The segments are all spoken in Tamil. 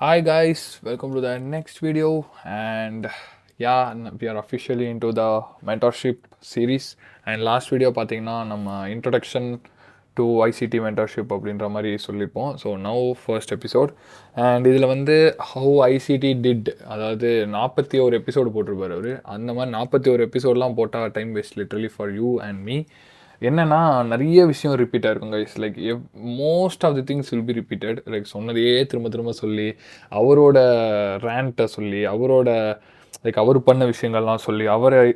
Hi guys, welcome to the next video and yeah, we are officially into the mentorship series and last video பார்த்தீங்கன்னா நம்ம introduction to ICT mentorship அப்படின்ற மாதிரி சொல்லியிருப்போம். So now first episode and இதில் வந்து ஹவு ஐசிடி டிட், அதாவது 41 எபிசோடு போட்டிருப்பார் அவர். அந்த மாதிரி 41 எபிசோட்லாம் போட்டால் time waste literally for you and me. என்னன்னா நிறைய விஷயம் ரிப்பீட் ஆயிருக்கும் guys. Like most of the things will be repeated. Like சொன்னதையே திரும்ப திரும்ப சொல்லி அவரோட ரேண்ட்டை சொல்லி அவரோட லைக் அவர் பண்ண விஷயங்கள்லாம் சொல்லி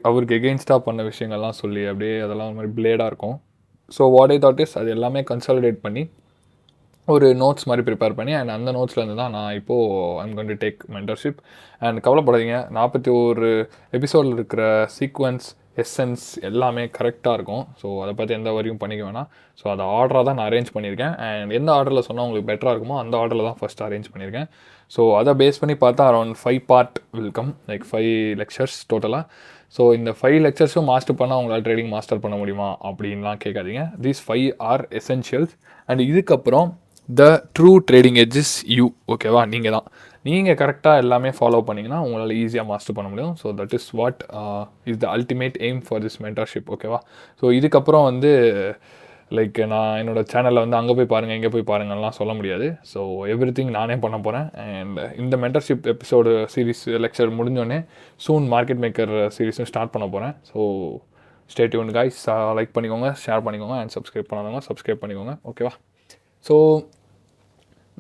அவருக்கு எகெயின்ஸ்டாக பண்ண விஷயங்கள்லாம் சொல்லி அப்படியே அதெல்லாம் ஒரு மாதிரி பிளேடாக இருக்கும். So what I thought is அது எல்லாமே கன்சாலிடேட் பண்ணி ஒரு நோட்ஸ் மாதிரி ப்ரிப்பேர் பண்ணி அண்ட் அந்த நோட்ஸ்லேருந்து தான் நான் இப்போது I'm going to take mentorship. And கவலைப்படாதீங்க, 41 எபிசோடில் இருக்கிற சீக்வன்ஸ் எசன்ஸ் எல்லாமே கரெக்டாக இருக்கும். ஸோ அதை பற்றி எந்த வரையும் பண்ணிக்க வேணாம். ஸோ அதை ஆர்டராக தான் நான் அரேஞ்ச் பண்ணியிருக்கேன். அண்ட் எந்த ஆர்டரில் சொன்னால் உங்களுக்கு பெட்டராக இருக்குமோ அந்த ஆர்டரில் தான் ஃபஸ்ட் அரேஞ்ச் பண்ணியிருக்கேன். ஸோ அதை பேஸ் பண்ணி பார்த்தா around 5 part welcome, like 5 lectures டோட்டலாக. ஸோ இந்த 5 லெக்சர்ஸும் மாஸ்டர் பண்ணால் உங்களால் ட்ரேடிங் மாஸ்டர் பண்ண முடியுமா அப்படின்லாம் கேட்காதீங்க. These 5 R essentials. அண்ட் இதுக்கப்புறம் the true trading edge is you. ஓகேவா? நீங்கள் தான். நீங்கள் கரெக்டாக எல்லாமே ஃபாலோ பண்ணிங்கன்னா உங்களால் ஈஸியாக மாஸ்டர் பண்ண முடியும். So that is what is the ultimate aim for this mentorship. ஓகேவா? ஸோ இதுக்கப்புறம் வந்து லைக் நான் என்னோடய சேனலில் வந்து அங்கே போய் பாருங்கள் இங்கே போய் பாருங்கள்லாம் சொல்ல முடியாது. ஸோ எவ்ரி திங் நானே பண்ண போகிறேன். அண்ட் இந்த மென்டர்ஷிப் எபிசோடு சீரிஸ் லெக்சர் முடிஞ்சோடனே சூன் மார்க்கெட் மேக்கர் சீரிஸும் ஸ்டார்ட் பண்ண போகிறேன். So stay tuned guys. Like பண்ணிக்கோங்க, ஷேர் பண்ணிக்கோங்க அண்ட் சப்ஸ்கிரைப் பண்ணாதவங்க சப்ஸ்கிரைப் பண்ணிக்கோங்க. ஓகேவா? ஸோ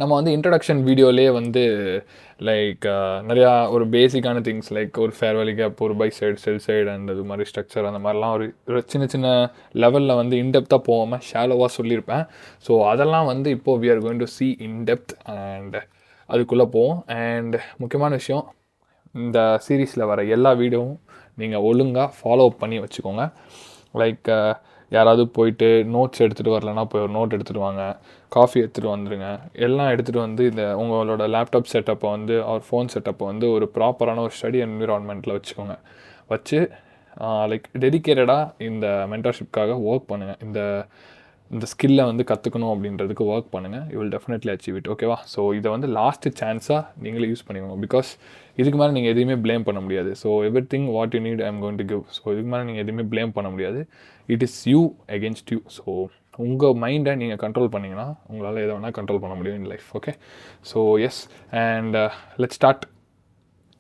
நம்ம வந்து இன்ட்ரடக்ஷன் வீடியோலேயே வந்து லைக் நிறையா ஒரு பேசிக்கான திங்ஸ் லைக் ஒரு ஃபேர் வேல்யூ கேப், ஒரு buy side sell side and அது மாதிரி ஸ்ட்ரக்சர், அந்த மாதிரிலாம் ஒரு சின்ன சின்ன லெவலில் வந்து இன்டெப்த்தாக போகாமல் ஷாலோவாக சொல்லியிருப்பேன். ஸோ அதெல்லாம் வந்து இப்போது we are going to see in depth and அதுக்குள்ளே போவோம். அண்ட் முக்கியமான விஷயம், இந்த சீரீஸில் வர எல்லா வீடியோவும் நீங்கள் ஒழுங்காக ஃபாலோ பண்ணி வச்சுக்கோங்க. லைக் யாராவது போயிட்டு நோட்ஸ் எடுத்துகிட்டு வரலன்னா போய் ஒரு நோட் எடுத்துகிட்டு வாங்க, காஃபி எடுத்துகிட்டு வந்துடுங்க. எல்லாம் எடுத்துகிட்டு வந்து இந்த உங்களோட லேப்டாப் செட்டப்பை வந்து அவர் ஃபோன் செட்டப்பை வந்து ஒரு ப்ராப்பரான ஒரு ஸ்டடி என்விரான்மெண்ட்டில் வச்சுக்கோங்க. வச்சு லைக் டெடிக்கேட்டடாக இந்த மென்டர்ஷிப்காக ஒர்க் பண்ணுங்கள். இந்த ஸ்கில்லை வந்து கற்றுக்கணும் அப்படின்றதுக்கு ஒர்க் பண்ணுங்கள். You will definitely achieve it. ஓகேவா? ஸோ இதை வந்து லாஸ்ட்டு சான்ஸாக நீங்களே யூஸ் பண்ணிக்கோங்க. பிகாஸ் இதுக்கு மேலே நீங்கள் எதுவுமே ப்ளேம் பண்ண முடியாது. So every thing what you need I am going to give. So இதுக்கு மேலே நீங்கள் எதுவுமே ப்ளேம் பண்ண முடியாது. It is you against you. So உங்கள் மைண்டை நீங்கள் கண்ட்ரோல் பண்ணிங்கன்னா உங்களால் எதை வேணால் கண்ட்ரோல் பண்ண முடியும் in life. Okay? So yes, and let's start.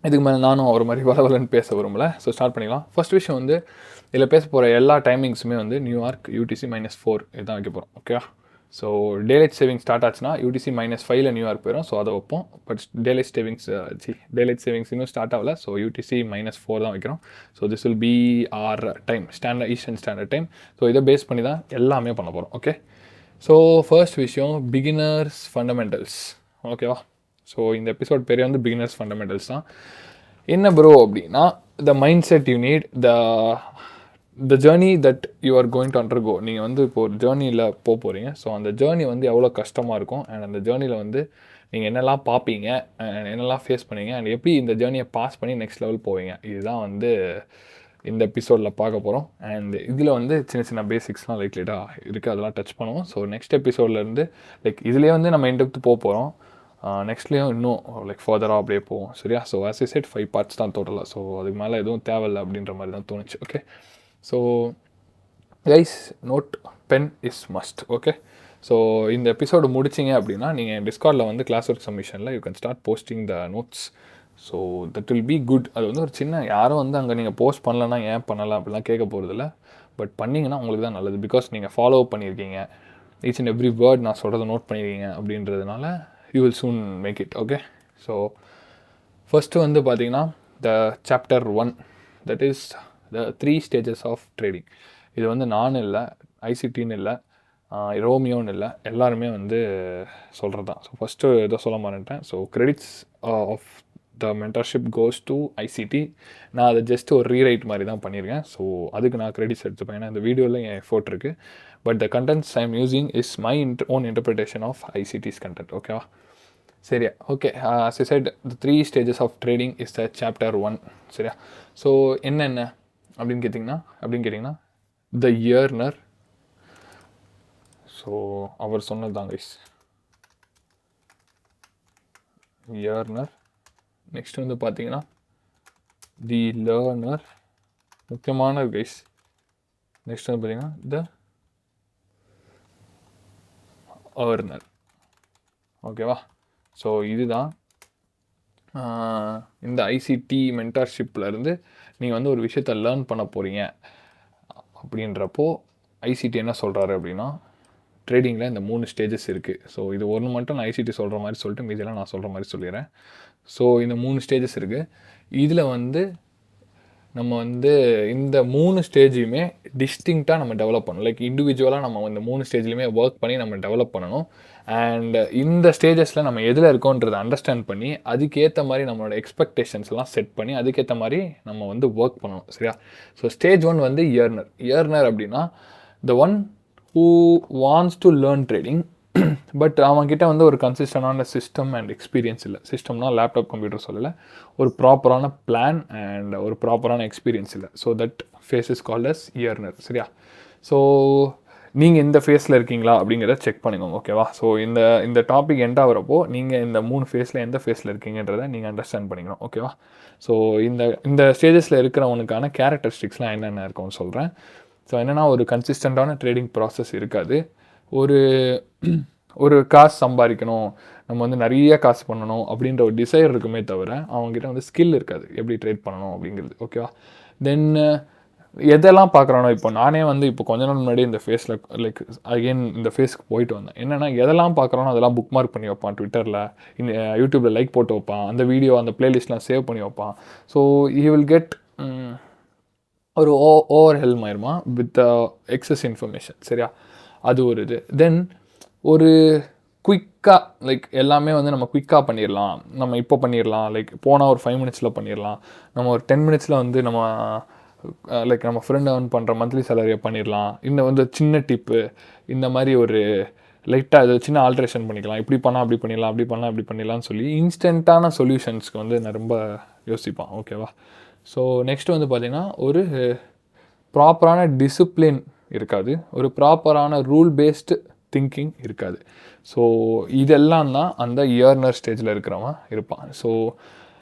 இதுக்கு மேலே நானும் ஒரு மாதிரி வளவலன்னு பேச விரும்பலை. ஸோ ஸ்டார்ட் பண்ணிக்கலாம். ஃபர்ஸ்ட் விஷயம் வந்து இதில் பேச போகிற எல்லா டைமிங்ஸுமே வந்து நியூயார்க் UTC -4 இதுதான் வைக்க போகிறோம். ஓகேவா? ஸோ டேலைட் சேவிங் ஸ்டார்ட் ஆச்சுன்னா UTC -5 நியூயார்க் போயிடும். ஸோ அதை வைப்போம். பட் டேலைட் சேவிங்ஸ் இன்னும் ஸ்டார்ட் ஆகலை. ஸோ UTC -4 தான் வைக்கிறோம். So this will be our time, eastern standard time. So இதை பேஸ் பண்ணி தான் எல்லாமே பண்ண போகிறோம். ஓகே? ஸோ ஃபர்ஸ்ட் விஷயம் பிகினர்ஸ் ஃபண்டமெண்டல்ஸ். ஓகேவா? ஸோ இந்த எபிசோட் பேரே வந்து பிகினர்ஸ் ஃபண்டமெண்டல்ஸ் தான். என்ன ப்ரோ அப்படின்னா, the mindset you need, the journey that you are going to undergo. நீங்கள் வந்து இப்போ ஒரு ஜேர்னியில் போகிறீங்க. ஸோ அந்த ஜேர்னி வந்து எவ்வளோ கஷ்டமாக இருக்கும் அண்ட் அந்த ஜேர்னியில் வந்து நீங்கள் என்னெல்லாம் பார்ப்பீங்க அண்ட் என்னெல்லாம் ஃபேஸ் பண்ணுவீங்க அண்ட் எப்படி இந்த ஜேர்னியை பாஸ் பண்ணி நெக்ஸ்ட் லெவல் போவீங்க, இதுதான் வந்து இந்த எபிசோடில் பார்க்க போகிறோம். அண்ட் இதில் வந்து சின்ன சின்ன பேசிக்ஸ்லாம் லைட்டாக இருக்குது, அதெல்லாம் டச் பண்ணுவோம். ஸோ நெக்ஸ்ட் எபிசோட்லேருந்து லைக் இதுலேயே வந்து நம்ம இன்டெப்த் போகிறோம். நெக்ஸ்ட்லேயும் இன்னும் லைக் ஃபர்தராக அப்படியே போவோம். சரியா? So as I set 5 parts தான் டோட்டலாக. ஸோ அதுக்கு மேலே எதுவும் தேவையில்லை அப்படின்ற மாதிரி தான் தோணுச்சு. Okay? So guys, note pen is must. Okay? So இந்த எபிசோடு முடிச்சிங்க அப்படின்னா நீங்கள் டிஸ்கார்டில் வந்து கிளாஸ் ஒர்க் சப்மிஷனில் you can start posting the notes. So that will be good. அது வந்து ஒரு சின்ன யாரும் வந்து அங்கே நீங்கள் போஸ்ட் பண்ணலன்னா ஏன் பண்ணலாம் அப்படிலாம் கேட்க போகிறதில்ல. பட் பண்ணிங்கன்னா உங்களுக்கு தான் நல்லது. பிகாஸ் நீங்கள் ஃபாலோ பண்ணியிருக்கீங்க, ஈச் அண்ட் எவ்ரி வேர்ட் நான் சொல்கிறத நோட் பண்ணியிருக்கீங்க அப்படின்றதுனால you will soon make it. Okay? So first வந்து பார்த்தீங்கன்னா the chapter 1, that is the 3 stages of trading. இது வந்து நான் இல்லை, ஐசிடின்னு இல்லை, ரோமியோன்னு இல்லை, எல்லாருமே வந்து சொல்கிறது தான். ஸோ ஃபஸ்ட்டு இதை சொல்ல மாட்டேன். So credits of the mentorship goes to ICT. நான் அதை ஜஸ்ட் ஒரு ரீரைட் மாதிரி தான் பண்ணியிருக்கேன். ஸோ அதுக்கு நான் கிரெடிட்ஸ் எடுத்துப்பேன். ஏன்னா இந்த வீடியோவில் என் எஃபோர்ட் இருக்குது. But the contents I am using is my own interpretation of ICT's content. ஓகேவா? சரியா? Okay. as I said, the 3 stages of trading is the chapter 1. சரியா? ஸோ என்னென்ன அப்படின்னு கேட்டிங்கன்னா த இயர்னர். ஸோ அவர் சொன்னது தான் கைஸ். இயர்னர். நெக்ஸ்ட் வந்து பார்த்தீங்கன்னா தி லேர்னர், முக்கியமான கைஸ். நெக்ஸ்ட் வந்து பார்த்தீங்கன்னா த ஏர்னர். ஓகேவா? ஸோ இதுதான் இந்த ஐசிடி மென்டார்ஷிப்லேருந்து நீங்கள் வந்து ஒரு விஷயத்தை லேர்ன் பண்ண போகிறீங்க அப்படின்றப்போ ஐசிடி என்ன சொல்கிறாரு அப்படின்னா, ட்ரேடிங்கில் இந்த 3 ஸ்டேஜஸ் இருக்குது. ஸோ இது ஒன்று மட்டும் நான் ஐசிடி சொல்கிற மாதிரி சொல்லிட்டு மீதியெல்லாம் நான் சொல்கிற மாதிரி சொல்லிடுறேன். ஸோ இந்த 3 ஸ்டேஜஸ் இருக்குது. இதில் வந்து நம்ம வந்து இந்த 3 ஸ்டேஜையுமே டிஸ்டிங்க்டாக நம்ம டெவலப் பண்ணணும். லைக் இண்டிவிஜுவலாக நம்ம இந்த 3 ஸ்டேஜ்லையுமே ஒர்க் பண்ணி நம்ம டெவலப் பண்ணணும். அண்ட் இந்த ஸ்டேஜஸில் நம்ம எதில் இருக்கோன்றதை அண்டர்ஸ்டாண்ட் பண்ணி அதுக்கேற்ற மாதிரி நம்மளோட எக்ஸ்பெக்டேஷன்ஸ்லாம் செட் பண்ணி அதுக்கேற்ற மாதிரி நம்ம வந்து ஒர்க் பண்ணணும். சரியா? ஸோ ஸ்டேஜ் 1 வந்து இயர்னர். இயர்னர் அப்படின்னா the one who wants to learn trading, but அவங்ககிட்ட வந்து ஒரு கன்சிஸ்டண்டான சிஸ்டம் அண்ட் எக்ஸ்பீரியன்ஸ் இல்லை. சிஸ்டம்னா லேப்டாப் கம்ப்யூட்டர் சொல்லலை, ஒரு ப்ராப்பரான பிளான் அண்ட் ஒரு ப்ராப்பரான எக்ஸ்பீரியன்ஸ் இல்லை. So that phase is called as earner. சரியா? ஸோ நீங்கள் இந்த ஃபேஸில் இருக்கீங்களா அப்படிங்கிறத செக் பண்ணிக்கோங்க. ஓகேவா? ஸோ இந்த டாபிக் எண்ட் ஆகிறப்போ நீங்கள் இந்த 3 ஃபேஸில் எந்த ஃபேஸில் இருக்கீங்கன்றதை நீங்கள் அண்டர்ஸ்டாண்ட் பண்ணிக்கணும். ஓகேவா? ஸோ இந்த ஸ்டேஜஸில் இருக்கிறவனுக்கான கேரக்டரிஸ்டிக்ஸ்லாம் என்னென்ன இருக்கும்னு சொல்கிறேன். ஸோ என்னென்னா, ஒரு கன்சிஸ்டண்ட்டான ட்ரேடிங் ப்ராசஸ் இருக்காது. ஒரு காசு சம்பாதிக்கணும், நம்ம வந்து நிறைய காசு பண்ணணும் அப்படின்ற ஒரு டிசைர் இருக்குமே தவிர அவங்ககிட்ட வந்து ஸ்கில் இருக்காது எப்படி ட்ரேட் பண்ணணும் அப்படிங்கிறது. ஓகேவா? தென் எதெல்லாம் பார்க்குறானோ, இப்போ நானே வந்து இப்போ கொஞ்ச நாள் முன்னாடி இந்த ஃபேஸில் லைக் அகெயின் இந்த ஃபேஸ்க்கு போயிட்டு வந்தேன். என்னென்னா, எதெல்லாம் பார்க்குறானோ அதெல்லாம் புக் மார்க் பண்ணி வைப்பான், ட்விட்டரில், யூடியூப்பில் லைக் போட்டு வைப்பான், அந்த வீடியோ அந்த பிளேலிஸ்ட்லாம் சேவ் பண்ணி வைப்பான். ஸோ யூ வில் கெட் ஒரு ஓவர் ஹெல்ம் ஆயிருமா வித் எக்ஸஸ் இன்ஃபர்மேஷன். சரியா? அது ஒரு இது. தென் ஒரு குயிக்காக லைக் எல்லாமே வந்து நம்ம குயிக்காக பண்ணிடலாம், நம்ம இப்போ பண்ணிடலாம், லைக் போனால் ஒரு 5 மினிட்ஸில் பண்ணிடலாம், நம்ம ஒரு 10 மினிட்ஸில் வந்து நம்ம லைக் நம்ம ஃப்ரெண்ட் ஏர்ன் பண்ணுற மந்த்லி சேலரியை பண்ணிடலாம், இந்த வந்து சின்ன டிப்பு, இந்த மாதிரி ஒரு லைட்டாக அது சின்ன ஆல்ட்ரேஷன் பண்ணிக்கலாம், இப்படி பண்ணால் அப்படி பண்ணிடலாம், அப்படி பண்ணால் இப்படி பண்ணிடலாம்னு சொல்லி இன்ஸ்டண்ட்டான சொல்யூஷன்ஸ்க்கு வந்து நான் ரொம்ப யோசிப்பான். ஓகேவா? ஸோ நெக்ஸ்ட் வந்து பார்த்திங்கன்னா, ஒரு ப்ராப்பரான டிசிப்ளின் இருக்காது, ஒரு ப்ராப்பரான ரூல் பேஸ்டு திங்கிங் இருக்காது. ஸோ இதெல்லாம் தான் அந்த இயர்னர் ஸ்டேஜில் இருக்கிறவன் இருப்பான். ஸோ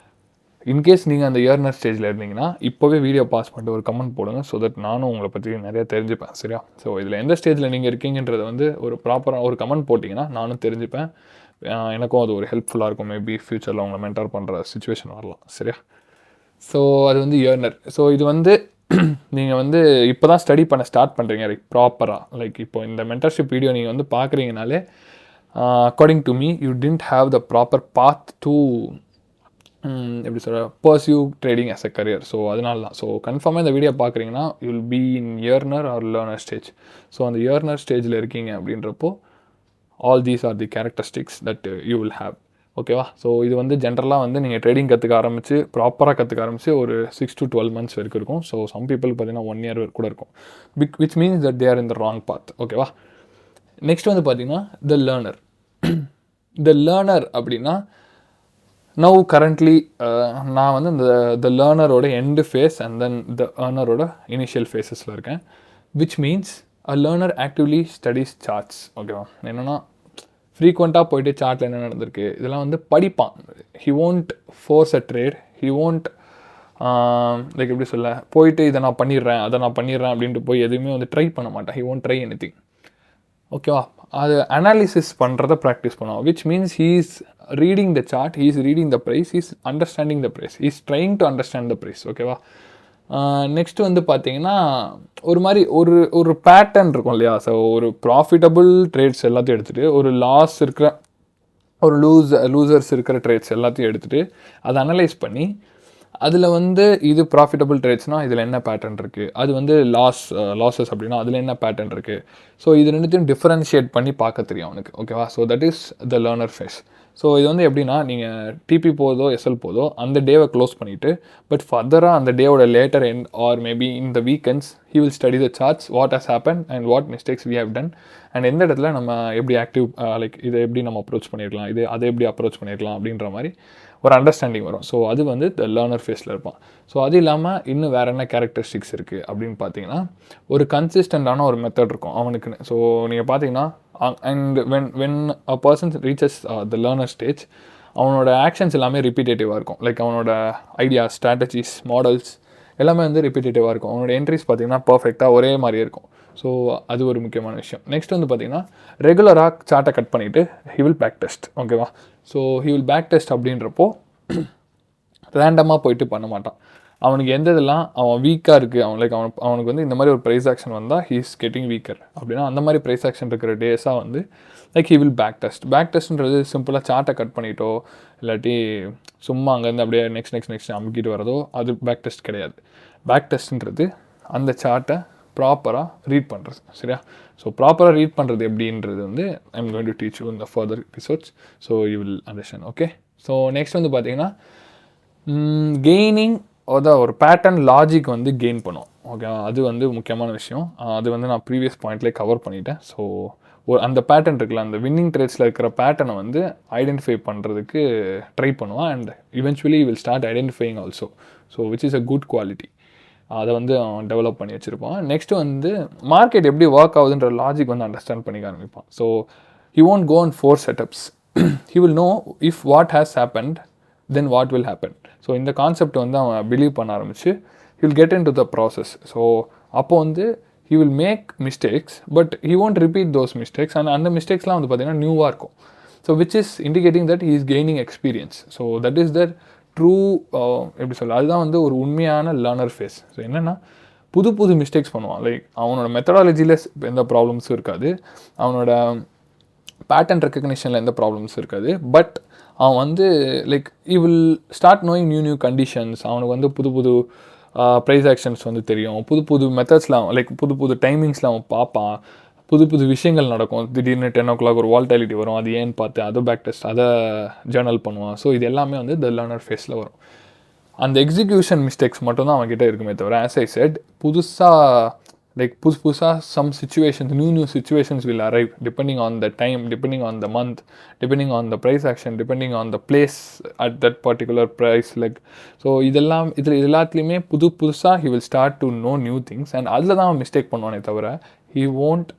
இன்கேஸ் நீங்கள் அந்த இயர்னர் ஸ்டேஜில் இருந்தீங்கன்னா இப்போவே வீடியோ பாஸ் பண்ணிட்டு ஒரு கமெண்ட் போடுங்க. ஸோ தட் நானும் உங்களை பற்றி நிறையா தெரிஞ்சுப்பேன். சரியா? ஸோ இதில் எந்த ஸ்டேஜில் நீங்கள் இருக்கீங்கன்றதை வந்து ஒரு ப்ராப்பராக ஒரு கமெண்ட் போட்டிங்கன்னா நானும் தெரிஞ்சுப்பேன். எனக்கும் அது ஒரு ஹெல்ப்ஃபுல்லாக இருக்கும். மேபி ஃப்யூச்சரில் உங்களை மென்டார் பண்ணுற சுச்சுவேஷன் வரலாம். சரியா? ஸோ அது வந்து இயர்னர். ஸோ இது வந்து நீங்கள் வந்து இப்போ தான் ஸ்டடி பண்ண ஸ்டார்ட் பண்ணுறீங்க லைக் ப்ராப்பராக, லைக் இப்போ இந்த மென்டர்ஷிப் வீடியோ நீங்கள் வந்து பார்க்குறீங்கனாலே according to me you didn't have the proper path to எப்படி சொல்கிற pursue trading as a career. So அதனால தான். ஸோ கன்ஃபார்மாக இந்த வீடியோ பார்க்குறீங்கன்னா you will be in earner or learner stage. So அந்த இயர்னர் ஸ்டேஜில் இருக்கீங்க அப்படின்றப்போ all these are the characteristics that you will have. ஓகேவா? ஸோ இது வந்து ஜென்ரலாக வந்து நீங்கள் ட்ரேடிங் கற்றுக்க ஆரம்பித்து ப்ராப்பராக கற்றுக்க ஆரம்பித்து ஒரு 6 to 12 months வரைக்கும் இருக்கும். ஸோ சம் பீப்புள் பார்த்தீங்கன்னா 1 year கூட இருக்கும். Which means that they are in the wrong path. ஓகேவா? நெக்ஸ்ட் வந்து பார்த்தீங்கன்னா த லேர்னர். த லேர்னர் அப்படின்னா நவ் கரண்ட்லி நான் வந்து த லேர்னரோட end phase and then the ஏர்னரோட இனிஷியல் ஃபேஸஸில் இருக்கேன். Which means a learner actively studies charts. ஓகேவா? என்னென்னா ஃப்ரீக்வெண்ட்டாக போயிட்டு சார்ட்டில் என்ன நடந்திருக்கு இதெல்லாம் வந்து படிப்பான். He won't force a trade, he won't like எப்படி சொல்ல போயிட்டு இதை நான் பண்ணிடுறேன் அதை நான் பண்ணிடுறேன் அப்படின்ட்டு போய் எதுவுமே வந்து ட்ரை பண்ண மாட்டேன். He won't try anything. ஓகேவா? அது அனாலிசிஸ் பண்ணுறத ப்ராக்டிஸ் பண்ணுவோம். Which means he is reading the chart, he is reading the price, he is understanding the price, he is trying to understand the price. ஓகேவா? நெக்ஸ்ட்டு வந்து பார்த்தீங்கன்னா ஒரு மாதிரி ஒரு பேட்டர்ன் இருக்கும் இல்லையா? ஸோ ஒரு ப்ராஃபிட்டபுள் ட்ரேட்ஸ் எல்லாத்தையும் எடுத்துகிட்டு ஒரு லாஸ் இருக்கிற ஒரு லூசர்ஸ் இருக்கிற ட்ரேட்ஸ் எல்லாத்தையும் எடுத்துகிட்டு அதை அனலைஸ் பண்ணி அதில் வந்து இது ப்ராஃபிட்டபிள் ட்ரேட்ஸ்னால் இதில் என்ன பேட்டர்ன் இருக்குது, அது வந்து லாஸஸ் அப்படின்னா அதில் என்ன பேட்டர்ன் இருக்குது. ஸோ இது ரெண்டுத்தையும் டிஃப்ரென்ஷியேட் பண்ணி பார்க்க தெரியும் அவனுக்கு. ஓகேவா? So that is the learner phase. So இது வந்து எப்படின்னா நீங்கள் டிபி போதோ எஸ்எல் போதோ அந்த டேவை க்ளோஸ் பண்ணிவிட்டு பட் ஃபர்தராக அந்த டேவோட later end or maybe in the weekends he will study the charts, what has happen and what mistakes we have done and எந்த இடத்துல நம்ம எப்படி ஆக்டிவ் லைக் இதை எப்படி நம்ம அப்ரோச் பண்ணியிருக்கலாம், அதை எப்படி அப்ரோச் பண்ணியிருக்கலாம் அப்படின்ற மாதிரி ஒரு அண்டர்ஸ்டாண்டிங் வரும். ஸோ அது வந்து த லேர்னர் ஃபேஸில் இருப்பான். ஸோ அது இல்லாமல் இன்னும் வேறு என்ன கேரக்டரிஸ்டிக்ஸ் இருக்குது அப்படின்னு பார்த்தீங்கன்னா ஒரு கன்சிஸ்டண்டான ஒரு மெத்தட் இருக்கும் அவனுக்குன்னு. ஸோ நீங்கள் பார்த்தீங்கன்னா and when a person reaches the learner stage அவனோட ஆக்ஷன்ஸ் எல்லாமே ரிப்பீட்டேட்டிவாக இருக்கும். லைக் அவனோட ஐடியாஸ், ஸ்ட்ராட்டஜிஸ், மாடல்ஸ் எல்லாமே வந்து ரிப்பீட்டேட்டிவாக இருக்கும். அவனோட என்ட்ரிஸ் பார்த்திங்கன்னா பர்ஃபெக்டாக ஒரே மாதிரியே இருக்கும். ஸோ அது ஒரு முக்கியமான விஷயம். நெக்ஸ்ட் வந்து பார்த்திங்கன்னா ரெகுலராக சார்ட்டை கட் பண்ணிவிட்டு ஹி வில் பேக் டெஸ்ட். ஓகேவா? So he will back test அப்படின்றப்போ ரேண்டமாக போயிட்டு பண்ண மாட்டான். அவனுக்கு எந்த இதெல்லாம் அவன் வீக்காக இருக்குது, அவனுக்கு வந்து இந்த மாதிரி ஒரு ப்ரைஸ் ஆக்ஷன் வந்தால் ஹீ இஸ் கெட்டிங் வீக்கர் அப்படின்னா அந்த மாதிரி ப்ரைஸ் ஆக்ஷன் இருக்கிற டேஸாக வந்து like he will back test. Back டெஸ்ட்ன்றது சிம்பிளாக சார்ட்டை கட் பண்ணிட்டோ இல்லாட்டி சும்மா அங்கேருந்து அப்படியே நெக்ஸ்ட் அமுக்கிட்டு வரதோ அது பேக் டெஸ்ட் கிடையாது. பேக் டெஸ்ட்ன்றது அந்த சார்ட்டை ப்ராப்பராக ரீட் பண்ணுறது. சரியா? ஸோ ப்ராப்பராக ரீட் பண்ணுறது எப்படின்றது வந்து I am going to teach you in the further episodes. So you will understand. Okay. So next வந்து பார்த்தீங்கன்னா கெய்னிங் ஒரு பேட்டர்ன் லாஜிக் வந்து கெயின் பண்ணும். ஓகே, அது வந்து முக்கியமான விஷயம். அது வந்து நான் ப்ரீவியஸ் பாயிண்ட்லேயே கவர் பண்ணிட்டேன். ஸோ அந்த பேட்டர்ன் இருக்குல்ல, அந்த வின்னிங் ட்ரேட்ஸில் இருக்கிற பேட்டர்னை வந்து ஐடென்டிஃபை பண்ணுறதுக்கு ட்ரை பண்ணுவான். And eventually will start identifying also. So which is a good quality. அதை வந்து அவன் டெவலப் பண்ணி வச்சுருப்பான். நெக்ஸ்ட்டு வந்து மார்க்கெட் எப்படி ஒர்க் ஆகுதுன்ற லாஜிக் வந்து அண்டர்ஸ்டாண்ட் பண்ணிக்க ஆரம்பிப்பான். So he won't go on 4 setups. He will know if what has happened, then what will happen. So இந்த கான்செப்ட் வந்து அவன் பிலீவ் பண்ண ஆரம்பிச்சு he will get into the process. So அப்போ வந்து he will make mistakes, but he won't repeat those mistakes. And அந்த மிஸ்டேக்ஸ்லாம் வந்து பார்த்தீங்கன்னா நியூவாக இருக்கும். So which is indicating that he is gaining experience. So that is that true எப்படி சொல்ல, அதுதான் வந்து ஒரு உண்மையான லேர்னர் ஃபேஸ். ஸோ என்னென்னா புது மிஸ்டேக்ஸ் பண்ணுவான். லைக் அவனோட மெத்தடாலஜியில் எந்த ப்ராப்ளம்ஸும் இருக்காது, அவனோட பேட்டர்ன் ரெக்கக்னிஷனில் எந்த ப்ராப்ளம்ஸும் இருக்காது. பட் அவன் வந்து like he will start knowing new conditions. அவனுக்கு வந்து புது ப்ரைஸ் ஆக்ஷன்ஸ் வந்து தெரியும், புது மெத்தட்ஸ்லாம் லைக் புது டைமிங்ஸில் அவன் பார்ப்பான், புது விஷயங்கள் நடக்கும். திடீர்னு 10 o'clock ஒரு வால்டாலிட்டி வரும், அது ஏன்னு பார்த்து அதை பேக் டெஸ்ட், அதை ஜேர்னல் பண்ணுவான். ஸோ இது எல்லாமே வந்து த லேர்னர் ஃபேஸில் வரும். அந்த எக்ஸிக்யூஷன் மிஸ்டேக்ஸ் மட்டும்தான் அவன்கிட்ட இருக்குமே தவிர, ஆஸ் ஐ செட், புதுசாக some situations, new situations will arrive depending on the time, depending on the month, depending on the price action, depending on the place at that particular price. Like so இது எல்லாத்துலேயுமே புதுசாக he will start to know new things. And அதில் தான் அவன் மிஸ்டேக் பண்ணுவானே தவிர he won't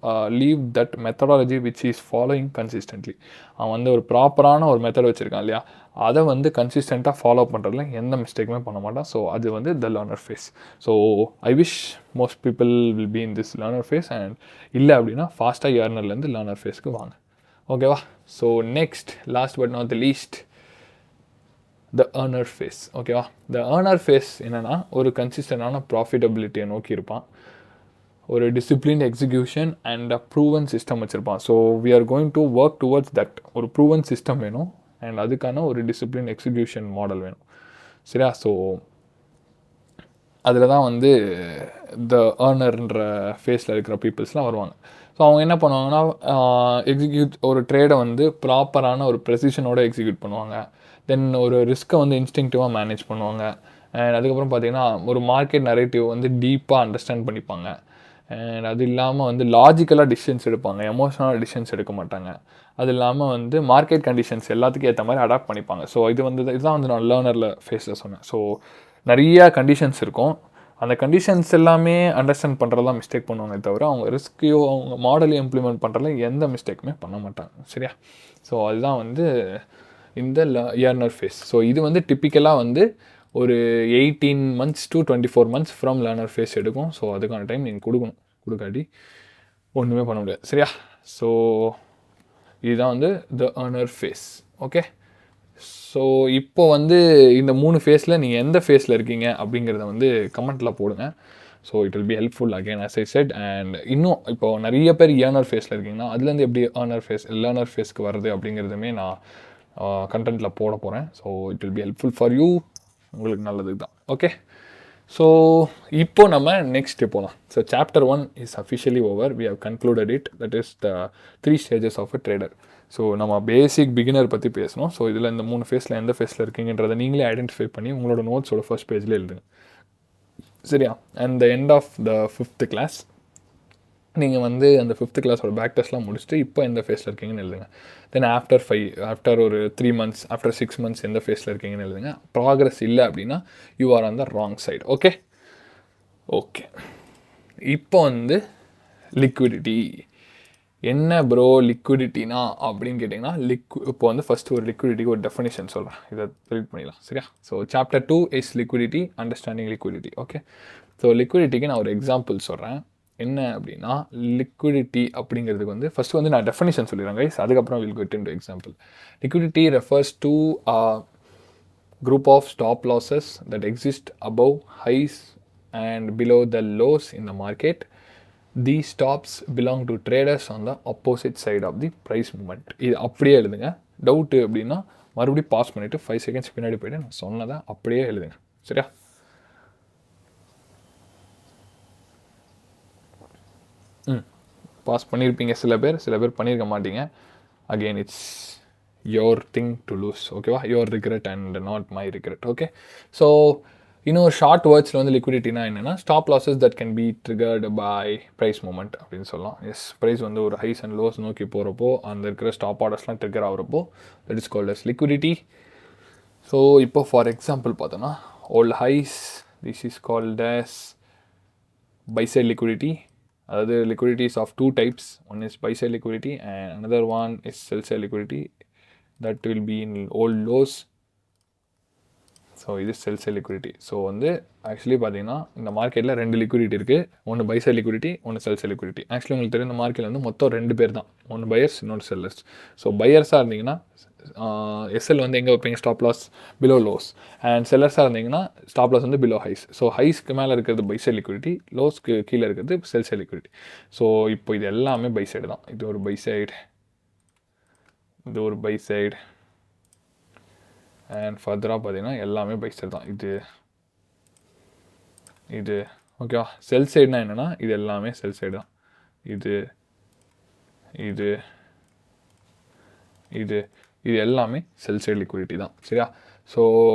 leave that methodology which he is following consistently. அவன் வந்து ஒரு ப்ராப்பரான ஒரு மெத்தட் வச்சுருக்கான் இல்லையா, அதை வந்து கன்சிஸ்டண்ட்டாக ஃபாலோ பண்ணுறதுல எந்த மிஸ்டேக்குமே பண்ண மாட்டான். ஸோ அது வந்து the learner phase. So I wish most people will be in this learner phase. And இல்லை அப்படின்னா ஃபாஸ்ட்டாக ஏர்னர்லேருந்து லேர்னர் ஃபேஸ்க்கு வாங்க. ஓகேவா? So next, last but not the least, the earner phase. ஓகேவா? த ஏர்னர் ஃபேஸ் என்னென்னா ஒரு கன்சிஸ்டண்டான ப்ராஃபிட்டபிலிட்டியை நோக்கி இருப்பான், ஒரு discipline execution and a proven system வச்சுருப்பான். So we are going to work towards that. ஒரு ப்ரூவன் சிஸ்டம் வேணும் அண்ட் அதுக்கான ஒரு டிசிப்ளின் எக்ஸிக்யூஷன் மாடல் வேணும். சரியா? ஸோ அதில் தான் வந்து த ஏர்னர்ன்ற ஃபேஸில் இருக்கிற பீப்புள்ஸ்லாம் வருவாங்க. ஸோ அவங்க என்ன பண்ணுவாங்கன்னா ஒரு ட்ரேடை வந்து ப்ராப்பரான ஒரு ப்ரெசிஷனோட எக்ஸிக்யூட் பண்ணுவாங்க. தென் ஒரு ரிஸ்க்கை வந்து இன்ஸ்டிங்க்டிவாக மேனேஜ் பண்ணுவாங்க. அண்ட் அதுக்கப்புறம் பார்த்திங்கன்னா ஒரு மார்க்கெட் நரேட்டிவ் வந்து டீப்பாக அண்டர்ஸ்டாண்ட் பண்ணிப்பாங்க. அண்ட் அது இல்லாமல் வந்து லாஜிக்கலாக டிசிஷன்ஸ் எடுப்பாங்க, எமோஷனலாக டிசிஷன்ஸ் எடுக்க மாட்டாங்க. அது இல்லாமல் வந்து மார்க்கெட் கண்டிஷன்ஸ் எல்லாத்துக்கும் ஏற்ற மாதிரி அடாப்ட் பண்ணிப்பாங்க. ஸோ இதுதான் வந்து நான் லேர்னரில் ஃபேஸில் சொன்னேன். ஸோ நிறையா கண்டிஷன்ஸ் இருக்கும், அந்த கண்டிஷன்ஸ் எல்லாமே அண்டர்ஸ்டாண்ட் பண்ணுறதுலாம் மிஸ்டேக் பண்ணுவாங்க தவிர அவங்க ரிஸ்க்கையோ அவங்க மாடலையும் இம்ப்ளிமெண்ட் பண்ணுறதுல எந்த மிஸ்டேக்குமே பண்ண மாட்டாங்க. சரியா? ஸோ அதுதான் வந்து இந்த ஏர்னர் ஃபேஸ். ஸோ இது வந்து டிப்பிக்கலாக வந்து ஒரு 18 months to 24 months from learner phase எடுக்கும். ஸோ அதுக்கான டைம் நீங்கள் கொடுக்காட்டி ஒன்றுமே பண்ண முடியாது. சரியா? ஸோ இதுதான் வந்து the earner phase. Okay. So இப்போ வந்து இந்த 3 ஃபேஸில் நீங்கள் எந்த ஃபேஸில் இருக்கீங்க அப்படிங்கிறத வந்து கமெண்ட்டில் போடுங்க. So it will be helpful again as I set. And இன்னும் இப்போ நிறைய பேர் ஏர்னர் ஃபேஸில் இருக்கீங்கன்னா அதுலேருந்து எப்படி லேர்னர் ஃபேஸ்க்கு வருது அப்படிங்கிறதுமே நான் கண்டென்ட்டில் போட போகிறேன். So it will be helpful for you. உங்களுக்கு நல்லதுக்கு தான். ஓகே. ஸோ இப்போ நம்ம நெக்ஸ்ட் போகலாம். So chapter 1 is officially over. We have concluded it. That is the 3 stages of a trader. So நம்ம பேசிக் பிகினர் பற்றி பேசணும். ஸோ இதில் இந்த 3 ஃபேஸில் எந்த ஃபேஸில் இருக்கீங்கன்றதை நீங்களே ஐடென்டிஃபை பண்ணி உங்களோட நோட்ஸோட ஃபர்ஸ்ட் பேஜில் எழுதுங்க. சரியா? And the end of the 5th class நீங்கள் வந்து அந்த 5th classோட பேக் டெஸ்ட்லாம் முடிச்சுட்டு இப்போ எந்த ஃபேஸில் இருக்கீங்கன்னு எழுதுங்க. தென் ஆஃப்டர் ஒரு 3 months, ஆஃப்டர் 6 months எந்த ஃபேஸில் இருக்கீங்கன்னு எழுதுங்க. ப்ராக்ரஸ் இல்லை அப்படின்னா you are on the wrong side. Okay. இப்போ வந்து லிக்விடிட்டி. என்ன ப்ரோ லிக்விடிட்டினா அப்படின்னு கேட்டிங்கன்னா இப்போ வந்து ஃபஸ்ட்டு ஒரு லிக்விடிட்டிக்கு ஒரு டெஃபினேஷன் சொல்கிறேன், இதை டெலிட் பண்ணிடலாம் சரியா. So chapter 2 is liquidity, understanding liquidity. Okay, so லிக்விடிட்டிக்கு நான் ஒரு எக்ஸாம்பிள் சொல்கிறேன். என்ன அப்படின்னா லிக்விடிட்டி அப்படிங்கிறதுக்கு வந்து ஃபஸ்ட்டு வந்து நான் டெஃபினேஷன் சொல்லிடுறேன் கைஸ், அதுக்கப்புறம் will get into example. Liquidity refers to a group of stop losses that exist above highs and below the lows in the market. These stops belong to traders on the opposite side of the price movement. இது அப்படியே எழுதுங்க. டவுட்டு அப்படின்னா மறுபடியும் பாஸ் பண்ணிவிட்டு 5 செகண்ட்ஸ் பின்னாடி போய்ட்டு நான் சொன்னதை அப்படியே எழுதுங்க சரியா. பாஸ் பண்ணியிருப்பீங்க சில பேர் பண்ணியிருக்க மாட்டீங்க. Again it's your thing to lose, ஓகேவா, your regret and not my regret. Okay, so இன்னும் ஷார்ட் வேர்ட்ஸில் வந்து லிக்விடிட்டினா என்னென்னா stop losses that can be triggered by price moment அப்படின்னு சொல்லலாம். எஸ், ப்ரைஸ் வந்து ஒரு ஹைஸ் அண்ட் லோஸ் நோக்கி போகிறப்போ அந்த இருக்கிற ஸ்டாப் ஆர்டர்ஸ்லாம் ட்ரிகர் ஆகிறப்போ that is called as liquidity. So இப்போ ஃபார் எக்ஸாம்பிள் பார்த்தோன்னா old highs, this is called as buy side liquidity. அதாவது liquidity is of two types, one is buy side liquidity and another one is sell side liquidity, that will be in old lows. So இது செல் சைட் லிக்விடிட்டி. ஸோ வந்து ஆக்சுவலி பார்த்தீங்கன்னா இந்த மார்க்கெட்டில் 2 லிக்விடிட்டி இருக்குது, ஒன்று பை சைட் லிக்விடிட்டி, ஒன்று செல் சைட் லிக்விடிட்டி. ஆக்சுவலி உங்களுக்கு தெரியும் இந்த மார்க்கெட்டில் வந்து மொத்தம் 2 பேர் தான், ஒன்று பையர்ஸ் இன்னொன்று செல்லர்ஸ். ஸோ பையர்ஸாக இருந்தீங்கன்னா எஸ்எல் வந்து எங்கே வைப்பீங்க, stop loss below lows, and செல்லர்ஸாக இருந்தீங்கன்னா ஸ்டாப் லாஸ் வந்து பிலோ ஹைஸ். ஸோ ஹைஸ்க்கு மேலே இருக்கிறது பை சைட் லிக்விடிட்டி, லோஸ்க்கு கீழே இருக்கிறது செல் சைட் லிக்விடிட்டி. ஸோ இப்போ இது எல்லாமே பை சைடு தான். இது ஒரு பை சைடு, இது ஒரு பை சைடு, அண்ட் ஃபர்தராக பார்த்தீங்கன்னா எல்லாமே பை சைடு தான். இது ஓகேவா. செல் சைடுனா என்னென்னா இது எல்லாமே செல் சைடு தான். இது இது இது இது எல்லாமே செல் சைடு லிக்விடிட்டி தான் சரியா. ஸோ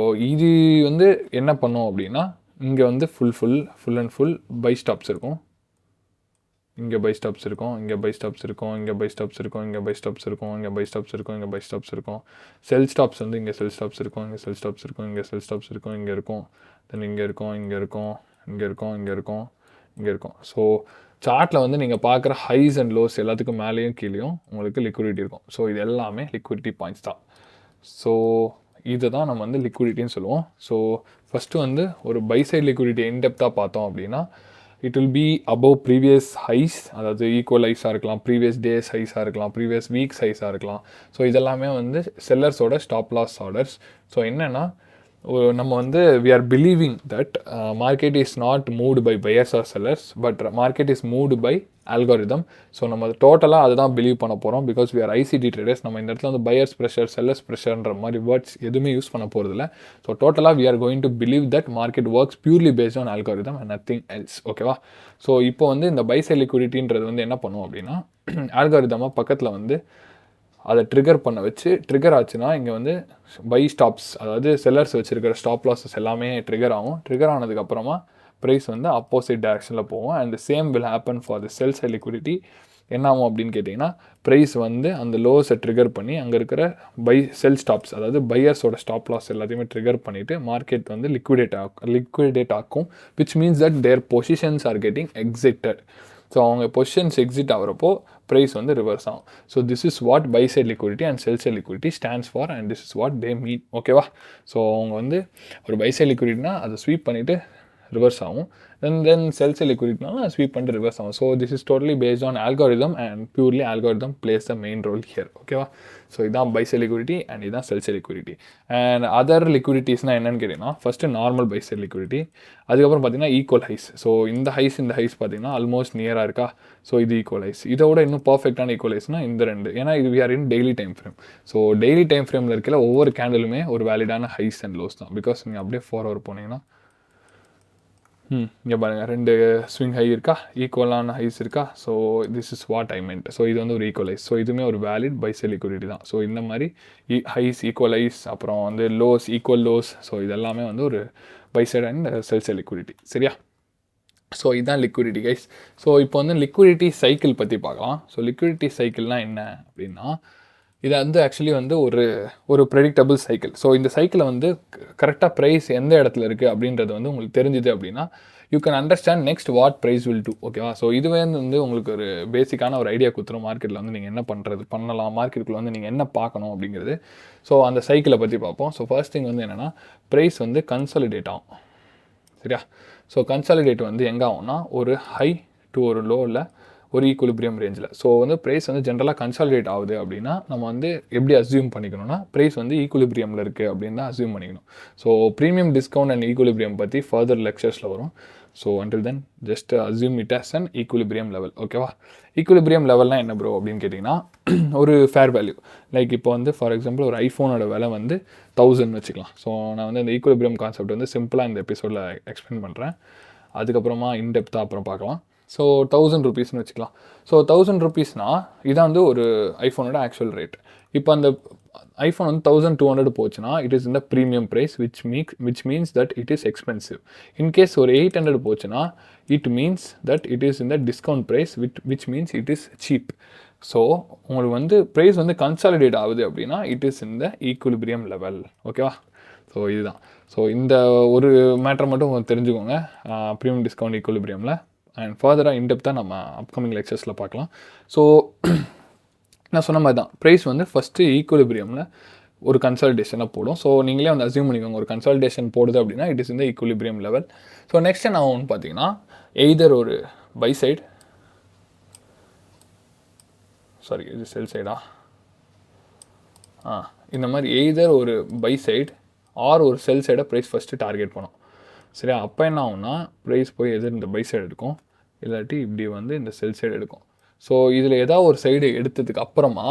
இது வந்து என்ன பண்ணும் அப்படின்னா இங்கே வந்து full and full buy stops இருக்கும், இங்கே பை ஸ்டாப்ஸ் இருக்கும், இங்கே பை ஸ்டாப்ஸ் இருக்கும், இங்கே பை ஸ்டாப்ஸ் இருக்கும், இங்கே பை ஸ்டாப்ஸ் இருக்கும், இங்கே பை ஸ்டாப்ஸ் இருக்கும், இங்கே பை ஸ்டாப்ஸ் இருக்கும். செல் ஸ்டாப்ஸ் வந்து இங்கே செல் ஸ்டாப்ஸ் இருக்கும், இங்கே செல் ஸ்டாப்ஸ் இருக்கும், இங்கே செல் ஸ்டாப்ஸ் இருக்கும், இங்கே இருக்கும், தென் இங்கே இருக்கும், இங்கே இருக்கும், இங்கே இருக்கும், இங்கே இருக்கும், இங்கே இருக்கும். ஸோ சார்ட்டில் வந்து நீங்கள் பார்க்குற ஹைஸ் அண்ட் லோஸ் எல்லாத்துக்கும் மேலேயும் கீழேயும் உங்களுக்கு லிக்விடிட்டி இருக்கும். ஸோ இது எல்லாமே லிக்விடிட்டி பாயிண்ட்ஸ் தான். ஸோ இதை தான் நம்ம வந்து லிக்விடிட்டின்னு சொல்லுவோம். ஸோ ஃபஸ்ட்டு வந்து ஒரு பை சைட் லிக்விடிட்டி இன்டெப்த்தாக பார்த்தோம் அப்படின்னா it will be above previous highs, அதாவது ஈக்குவல் ஹைஸாக இருக்கலாம், ப்ரீவியஸ் டேஸ் ஹைஸாக இருக்கலாம், ப்ரீவியஸ் வீக்ஸ் ஹைஸாக இருக்கலாம். ஸோ இதெல்லாமே வந்து செல்லர்ஸோட ஸ்டாப் லாஸ் ஆர்டர்ஸ். ஸோ என்னென்னா நம்ம வந்து we are believing that market is not moved by buyers or sellers, but market is moved by algorithm. So நம்ம டோட்டலாக அதுதான் பிலீவ் பண்ண போகிறோம், because we are ICT traders. நம்ம இந்த இடத்துல வந்து buyers pressure, sellers pressureன்ற மாதிரி வேர்ட்ஸ் எதுவுமே யூஸ் பண்ண போகிறதில்ல. ஸோ டோட்டலாக we are going to believe that market works purely based on algorithm and nothing else. ஓகேவா. ஸோ இப்போ வந்து இந்த buy side liquidityன்றது வந்து என்ன பண்ணுவோம் அப்படின்னா algorithm பக்கத்தில் வந்து அதை ட்ரிகர் பண்ண வச்சு, ட்ரிகர் ஆச்சுன்னா இங்கே வந்து பை ஸ்டாப்ஸ், அதாவது செல்லர்ஸ் வச்சுருக்கிற ஸ்டாப் லாஸஸ் எல்லாமே ட்ரிகர் ஆகும். ட்ரிகர் ஆனதுக்கப்புறமா ப்ரைஸ் வந்து அப்போசிட் டைரக்ஷனில் போகும். And same will happen for the sell side liquidity. என்ன ஆகும் அப்படின்னு கேட்டிங்கன்னா ப்ரைஸ் வந்து அந்த லோஸை ட்ரிகர் பண்ணி அங்கே இருக்கிற செல் ஸ்டாப்ஸ், அதாவது பையர்ஸோட ஸ்டாப் லாஸ் எல்லாத்தையுமே ட்ரிகர் பண்ணிவிட்டு மார்க்கெட் வந்து லிக்விடேட் ஆக்கும், which means that their positions are getting exited. So அவங்க பொசிஷன்ஸ் எக்ஸிட் ஆகிறப்போ ப்ரைஸ் வந்து ரிவர்ஸ் ஆகும். So this is what buy side liquidity and sell side liquidity stands for, and this is what they mean. ஓகேவா. ஸோ அவங்க வந்து ஒரு பை சைட் லிக்விடிட்டினா அதை ஸ்வீப் பண்ணிவிட்டு ரிவர்ஸ் ஆகும், தென் செல் சைட் லிக்விடிட்டினாலும் ஸ்வீப் பண்ணிட்டு ரிவர்ஸ் ஆகும். So this is totally based on algorithm and purely algorithm plays the main role here. ஓகேவா. ஸோ இதுதான் பை சைட் லிக்விடிட்டி அண்ட் இதுதான் sell side liquidity. And other லிக்விடிட்டிஸ்னால் என்னென்னு கேட்டிங்கன்னா first normal buy side liquidity, அதுக்கப்புறம் பார்த்தீங்கன்னா ஈக்குவல் ஹைஸ். ஸோ இந்த ஹைஸ் பார்த்தீங்கன்னா ஆல்மோஸ்ட் நியராக இருக்கா. ஸோ இது ஈக்குவல் ஹைஸ். இதோட இன்னும் பர்ஃபெக்டான ஈக்குவல் ஹைஸ்னால் இந்த ரெண்டு, ஏன்னா இது we are in daily time frame. So daily time ஃப்ரேமில் இருக்கிற ஒவ்வொரு கேண்டலுமே ஒரு வேலிடான ஹைஸ் அண்ட் லோஸ் தான். பிகாஸ் நீங்கள் அப்படியே 4 ஹவர் போனீங்கன்னா இங்கே பாருங்கள் 2 ஸ்விங் ஹை இருக்கா, ஈக்குவலான ஹைஸ் இருக்கா. So this is what I meant. So இது வந்து ஒரு ஈக்குவலைஸ். ஸோ இதுவுமே ஒரு வேலிட் பை சைட் லிக்விடிட்டி தான். ஸோ இந்த மாதிரி ஹைஸ் ஈக்குவலைஸ், அப்புறம் வந்து லோஸ் ஈக்குவல் லோஸ், ஸோ இதெல்லாமே வந்து ஒரு buy side and sell side liquidity. சரியா. ஸோ இதுதான் லிக்விடிட்டி கைஸ். ஸோ இப்போ வந்து லிக்விடிட்டி சைக்கிள் பற்றி பார்க்கலாம். ஸோ லிக்விடிட்டி சைக்கிள்னால் என்ன அப்படின்னா இதை வந்து ஆக்சுவலி வந்து ஒரு ப்ரெடிக்டபிள் சைக்கிள். ஸோ இந்த சைக்கிளை வந்து கரெக்டாக ப்ரைஸ் எந்த இடத்துல இருக்குது அப்படின்றது வந்து உங்களுக்கு தெரிஞ்சுது அப்படின்னா you can understand next what price will do. ஓகேவா? ஸோ இதுவே வந்து உங்களுக்கு ஒரு பேசிக்கான ஒரு ஐடியா கொடுத்துரும் மார்க்கெட்டில் வந்து நீங்கள் என்ன பண்ணலாம், மார்க்கெட்டுக்குள்ளே வந்து நீங்கள் என்ன பார்க்கணும் அப்படிங்கிறது. ஸோ அந்த சைக்கிளை பற்றி பார்ப்போம். ஸோ ஃபர்ஸ்ட் திங் வந்து என்னென்னா, ப்ரைஸ் வந்து கன்சாலிடேட் ஆகும். சரியா? ஸோ கன்சாலிடேட் வந்து எங்கே ஆகும்னா, ஒரு ஹை டு ஒரு லோவில் ஒரு ஈக்குலிபிரியம் ரேஞ்சில். ஸோ வந்து ப்ரைஸ் வந்து ஜென்ரலாக கன்சாலிடேட் ஆகுது அப்படின்னா நம்ம வந்து எப்படி அஸ்யூம் பண்ணிக்கணும்னா, ப்ரைஸ் வந்து ஈக்குலிபிரியமில் இருக்குது அப்படின்னு தான் அஸ்யூம் பண்ணிக்கணும். So premium discount and equilibrium பற்றி ஃபர்தர் லெக்சர்ஸில் வரும். So until then just assume it as an equilibrium level. ஓகேவா? ஈக்குலிபிரியம் லெவல்னால் என்ன ப்ரோ அப்படின்னு கேட்டிங்கன்னா, ஒரு ஃபேர் வேல்யூ. லைக் இப்போ வந்து ஃபார் எக்ஸாம்பிள் ஒரு ஐஃபோனோட விலை வந்து 1000 வச்சுக்கலாம். ஸோ நான் வந்து இந்த ஈக்குலிபிரியம் கான்செப்ட் வந்து சிம்பிளாக இந்த எபிசோடில் எக்ஸ்பிளைன் பண்ணுறேன். அதுக்கப்புறமா இன்டெப்த்தாக அப்புறம் பார்க்கலாம். ஸோ 1000 ருபீஸ்னு வச்சுக்கலாம். ஸோ 1000 ருபீஸ்னால் இதான் வந்து ஒரு ஐஃபோனோட ஆக்சுவல் ரேட். இப்போ அந்த ஐஃபோன் வந்து 1200 போச்சுன்னா இட் இஸ் இந்த premium price which means that it is expensive. In case ஒரு 800 போச்சுன்னா it means that it is இந்த discount price which means it is cheap. So உங்களுக்கு வந்து ப்ரைஸ் வந்து கன்சாலிடேட் ஆகுது அப்படின்னா இட் இஸ் இந்த ஈக்குலிபிரியம் லெவல். ஓகேவா? ஸோ இதுதான். ஸோ இந்த ஒரு மேட்டர் மட்டும் தெரிஞ்சுக்கோங்க ப்ரீமியம் டிஸ்கவுண்ட் ஈக்குலிபிரியமில். அண்ட் ஃபர்தராக இன்டெப்த்தாக நம்ம அப்கமிங் லெக்சர்ஸில் பார்க்கலாம். ஸோ நான் சொன்ன மாதிரி தான் ப்ரைஸ் வந்து ஃபஸ்ட்டு ஈக்குலிபிரியமில் ஒரு கன்சாலிடேஷனாக போடும். ஸோ நீங்களே வந்து அஸ்யூம் பண்ணிக்கோங்க ஒரு கன்சாலிடேஷன் போடுது அப்படின்னா இட் இஸ் இந்த ஈக்குலிபிரியம் லெவல். ஸோ நெக்ஸ்ட் என்ன ஆகும்னு பார்த்தீங்கன்னா, எய்தர் ஒரு பை சைடு, சாரி இது செல் சைடா, இந்த மாதிரி எய்தர் ஒரு பை சைடு ஆர் ஒரு செல் சைடை ப்ரைஸ் ஃபஸ்ட்டு டார்கெட் பண்ணும். சரியா? அப்போ என்ன ஆகும்னா ப்ரைஸ் போய் எதிர் இந்த பை சைடு எடுக்கும், இல்லாட்டி இப்படி வந்து இந்த செல் சைடு எடுக்கும். ஸோ இதில் ஏதாவது ஒரு சைடு எடுத்ததுக்கு அப்புறமா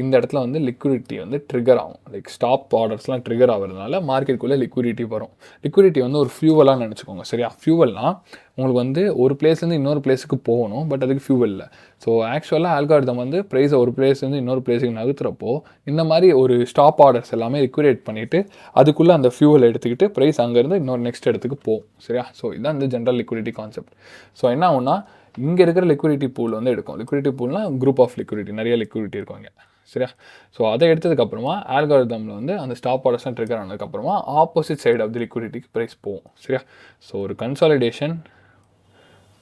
இந்த இடத்துல வந்து லிக்விடிட்டி வந்து ட்ரிகர் ஆகும். லைக் ஸ்டாப் ஆர்டர்ஸ்லாம் ட்ரிகர் ஆகிறதுனால மார்க்கெட்டுக்குள்ளே லிக்விடிட்டி வரும். லிக்விடிட்டி வந்து ஒரு ஃபியூவலாக நினச்சிக்கோங்க. சரியா? ஃபியூவல்னால் உங்களுக்கு வந்து ஒரு பிளேஸ்லேருந்து இன்னொரு பிளேஸுக்கு போகணும், பட் அதுக்கு ஃபியூவல் இல்லை. ஸோ ஆக்சுவலாக ஆல்காரிதம் வந்து ப்ரைஸை ஒரு பிளேஸ்லேருந்து இன்னொரு பிளேஸுக்கு நகர்த்துறப்போ இந்த மாதிரி ஒரு ஸ்டாப் ஆர்டர்ஸ் எல்லாமே லிக்விடேட் பண்ணிவிட்டு அதுக்குள்ளே அந்த ஃபியூவல் எடுத்துக்கிட்டு ப்ரைஸ் அங்கேருந்து இன்னொரு நெக்ஸ்ட் இடத்துக்கு போகும். சரியா? ஸோ இதுதான் இந்த ஜென்ரல் லிக்விடிட்டி கான்செப்ட். ஸோ என்ன ஆகும்னா, இங்கே இருக்கிற லிக்விடிட்டி பூல் வந்து எடுக்கும். லிக்விடிட்டி பூல்னால் குரூப் ஆஃப் லிக்விடிட்டி, நிறைய லிக்விடிட்டி இருக்கும் இங்கே. சரியா? ஸோ அதை எடுத்ததுக்கப்புறமா ஆல்காரிதமில் வந்து அந்த ஸ்டாப் ஆர்டர்ஸ்லாம் ட்ரிகர் ஆனதுக்கப்புறமா ஆப்போசிட் சைடு ஆஃப் தி லிக்விடிட்டிக்கு ப்ரைஸ் போகும். சரியா? ஸோ ஒரு கன்சாலிடேஷன்,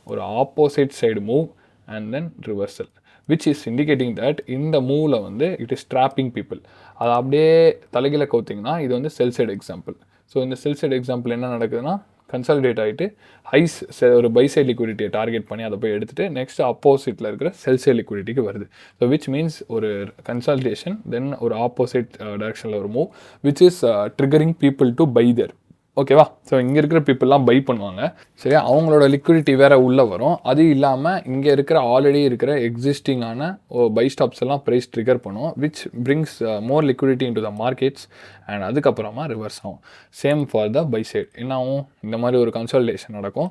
ஒரு opposite side move and then reversal which is indicating that இந்த மூவில் வந்து இட் இஸ் ட்ராப்பிங் பீப்புள். அதை அப்படியே தலைகீழ கவுத்திங்கன்னா இது வந்து செல் சைடு எக்ஸாம்பிள். ஸோ இந்த செல் சைடு எக்ஸாம்பிள் என்ன நடக்குதுன்னா, கன்சாலிடேட் ஆகிட்டு ஹைஸ் ஒரு பை சைட் லிக்விடிட்டியை டார்கெட் பண்ணி அதை போய் எடுத்துகிட்டு நெக்ஸ்ட் அப்போசிட்டில் இருக்கிற செல் சைட் லிக்விடிட்டிக்கு வருது. ஸோ விச் மீன்ஸ் ஒரு கன்சாலிடேஷன், தென் ஒரு ஆப்போசிட் டைரக்ஷனில் ஒரு move which is triggering people to buy there. ஓகேவா? ஸோ இங்கே இருக்கிற பீப்புளெலாம் பை பண்ணுவாங்க. சரியா? அவங்களோட லிக்விடிட்டி வேறு உள்ளே வரும். அது இல்லாமல் இங்கே இருக்கிற ஆல்ரெடி இருக்கிற எக்ஸிஸ்டிங்கான பை ஸ்டாப்ஸ் எல்லாம் ப்ரைஸ் ட்ரிகர் பண்ணும் which brings more liquidity into the markets and அதுக்கப்புறமா ரிவர்ஸ் ஆகும். Same for the buy side. என்ன ஆகும்? இந்த மாதிரி ஒரு கன்சாலிடேஷன் நடக்கும்.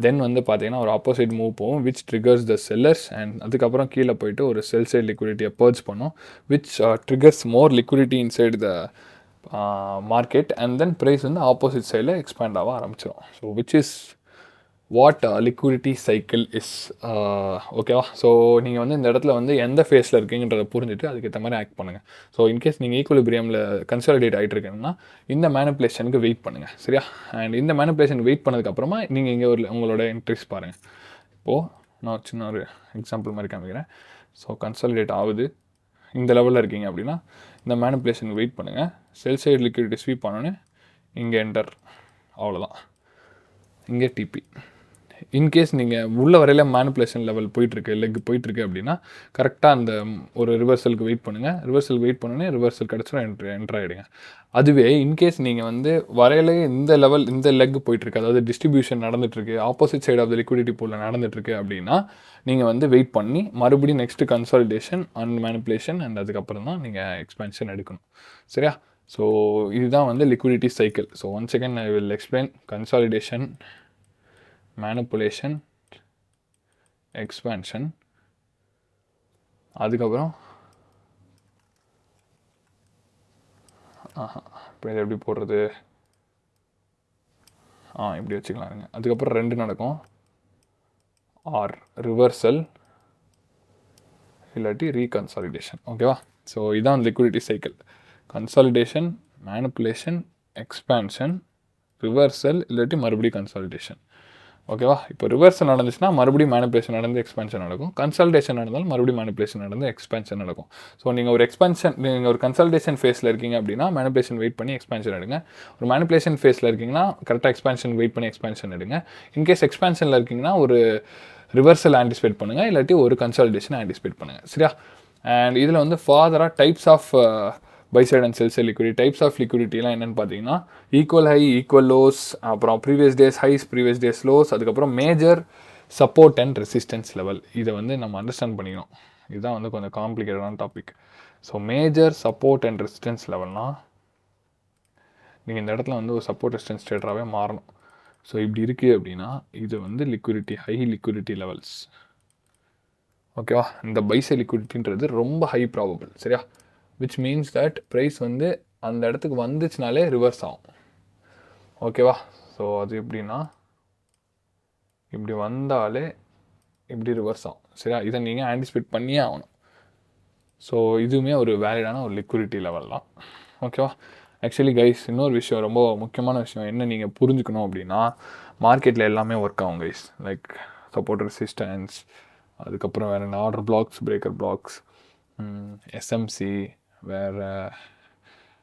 தென் வந்து பார்த்தீங்கன்னா ஒரு ஆப்போசிட் மூவ் போகும் which triggers the sellers and அதுக்கப்புறம் கீழே போயிட்டு ஒரு செல் சைட் லிக்விடிட்டியை பர்ச் பண்ணும் which triggers more liquidity inside the market and then price வந்து ஆப்போசிட் சைடில் எக்ஸ்பேண்ட் ஆக ஆரம்பிச்சிடும். So which is what liquidity cycle is. ஓகேவா? ஸோ நீங்கள் வந்து இந்த இடத்துல வந்து எந்த ஃபேஸில் இருக்கீங்கன்றதை புரிஞ்சுட்டு அதுக்கேற்ற மாதிரி ஆக்ட் பண்ணுங்கள். ஸோ இன்கேஸ் நீங்கள் ஈக்குலிபிரியமில் கன்சாலிடேட் ஆகிட்டு இருக்கீங்கன்னா இந்த மேனிப்புலேஷனுக்கு வெயிட் பண்ணுங்கள். சரியா? அண்ட் இந்த மேனிப்புலேஷனுக்கு வெயிட் பண்ணதுக்கப்புறமா நீங்கள் இங்கே ஒரு உங்களோட என்ட்ரிஸ் பாருங்கள். இப்போது நான் சின்ன ஒரு எக்ஸாம்பிள் மாதிரி காமிக்கிறேன். ஸோ கன்சாலிடேட் ஆகுது, இந்த லெவலில் இருக்கீங்க அப்படின்னா இந்த மேனிப்புலேஷனுக்கு வெயிட் பண்ணுங்கள். செல் சைடு லிக்விடிட்டி ஸ்வீப் பண்ணோன்னே இங்கே என்டர், அவ்வளோதான். இங்கே டிபி. இன்கேஸ் நீங்கள் உள்ள வரையில் மேனிப்புலேஷன் லெவல் போயிட்டுருக்கு, லெக் போயிட்டுருக்கு அப்படின்னா கரெக்டாக அந்த ஒரு ரிவர்சலுக்கு வெயிட் பண்ணுங்கள். ரிவர்சலுக்கு வெயிட் பண்ணோன்னே ரிவர்சல் கிடச்சிடும், என்ட்ரு ஆகிடுங்க. அதுவே இன்கேஸ் நீங்கள் வந்து வரையிலே இந்த லெவல் இந்த லெக் போயிட்டுருக்கு, அதாவது டிஸ்ட்ரிபியூஷன் நடந்துகிட்ருக்கு, opposite side of the liquidity பூலில் நடந்துகிட்ருக்கு அப்படின்னா நீங்கள் வந்து வெயிட் பண்ணி மறுபடியும் next consolidation and manipulation and அதுக்கப்புறம் தான் நீங்கள் எக்ஸ்பென்ஷன் எடுக்கணும். சரியா? ஸோ இதுதான் வந்து liquidity cycle. So once again I will explain. Consolidation, manipulation, expansion, அதுக்கப்புறம் இப்போ இதை எப்படி போடுறது, இப்படி வச்சுக்கலாங்க. அதுக்கப்புறம் ரெண்டு நடக்கும், ஆர் ரிவர்சல் இல்லாட்டி ரீகன்சாலிடேஷன். ஓகேவா? ஸோ இதான் liquidity cycle. Consolidation, manipulation, expansion, reversal இல்லாட்டி மறுபடியும் கன்சாலிடேஷன். ஓகேவா? இப்போ ரிவர்சல் நடந்துச்சுன்னா மறுபடியும் மேனிபுலேஷன் நடந்து எக்ஸ்பென்ஷன் நடக்கும். கன்சல்டேஷன் நடந்தாலும் மறுபடியும் மேனிபுலேஷன் நடந்து எக்ஸ்பென்ஷன் நடக்கும். ஸோ நீங்கள் ஒரு கன்சல்டேஷன் ஃபேஸில் இருக்கீங்க அப்படின்னா மேனிபுலேஷன் வெயிட் பண்ணி எக்ஸ்பென்ஷன் எடுங்க. ஒரு மேனிபுலேஷன் ஃபேஸில் இருக்கீங்கன்னா கரெக்டாக எக்ஸ்பென்ஷன் வெயிட் பண்ணி எக்ஸ்பென்ஷன் எடுங்க. இன்கேஸ் எக்ஸ்பென்ஷனில் இருக்கீங்கன்னா ஒரு ரிவர்சல் ஆன்டிசிபேட் பண்ணுங்கள், இல்லாட்டி ஒரு கன்சல்டேஷன் ஆன்டிசிபேட் பண்ணுங்கள். சரியா? அண்ட் இதில் வந்து ஃபாதராக types of buy side and sell side liquidity, types of லிக்விடிட்டிலாம் என்னென்னு பார்த்தீங்கன்னா ஈக்குவல் ஹை, ஈக்குவல் லோஸ், அப்புறம் previous days highs, previous days lows, அதுக்கப்புறம் major support and resistance level. இதை வந்து நம்ம அண்டர்ஸ்டாண்ட் பண்ணிக்கணும். இதுதான் வந்து கொஞ்சம் காம்ப்ளிகேட்டடான topic. So major support and resistance லெவல்னால் நீங்கள் இந்த இடத்துல வந்து ஒரு சப்போர்ட் ரெசிஸ்டன்ஸ் ட்ரேடராகவே மாறணும். ஸோ இப்படி இருக்குது அப்படின்னா இது வந்து லிக்விடிட்டி, ஹை லிக்விடிட்டி லெவல்ஸ். ஓகேவா? இந்த பை சைட் லிக்விடிட்டின்றது ரொம்ப ஹை ப்ராபபிள். சரியா? விச் மீன்ஸ் தட் ப்ரைஸ் வந்து அந்த இடத்துக்கு வந்துச்சுனாலே ரிவர்ஸ் ஆகும். ஓகேவா? ஸோ அது எப்படின்னா இப்படி வந்தாலே இப்படி ரிவர்ஸ் ஆகும். சரியா? இதை நீங்கள் ஆன்டிசிபேட் பண்ணியே ஆகணும். ஸோ இதுவுமே ஒரு வேலிடான ஒரு லிக்விடிட்டி லெவல் தான். ஓகேவா? ஆக்சுவலி கைஸ், இன்னொரு விஷயம், ரொம்ப முக்கியமான விஷயம் என்ன நீங்கள் புரிஞ்சுக்கணும் அப்படின்னா, மார்க்கெட்டில் எல்லாமே ஒர்க் ஆகும் கைஸ். லைக் சப்போர்ட் ரெசிஸ்டன்ஸ், அதுக்கப்புறம் வேறு என்ன order blocks, breaker blocks, SMC, வேறு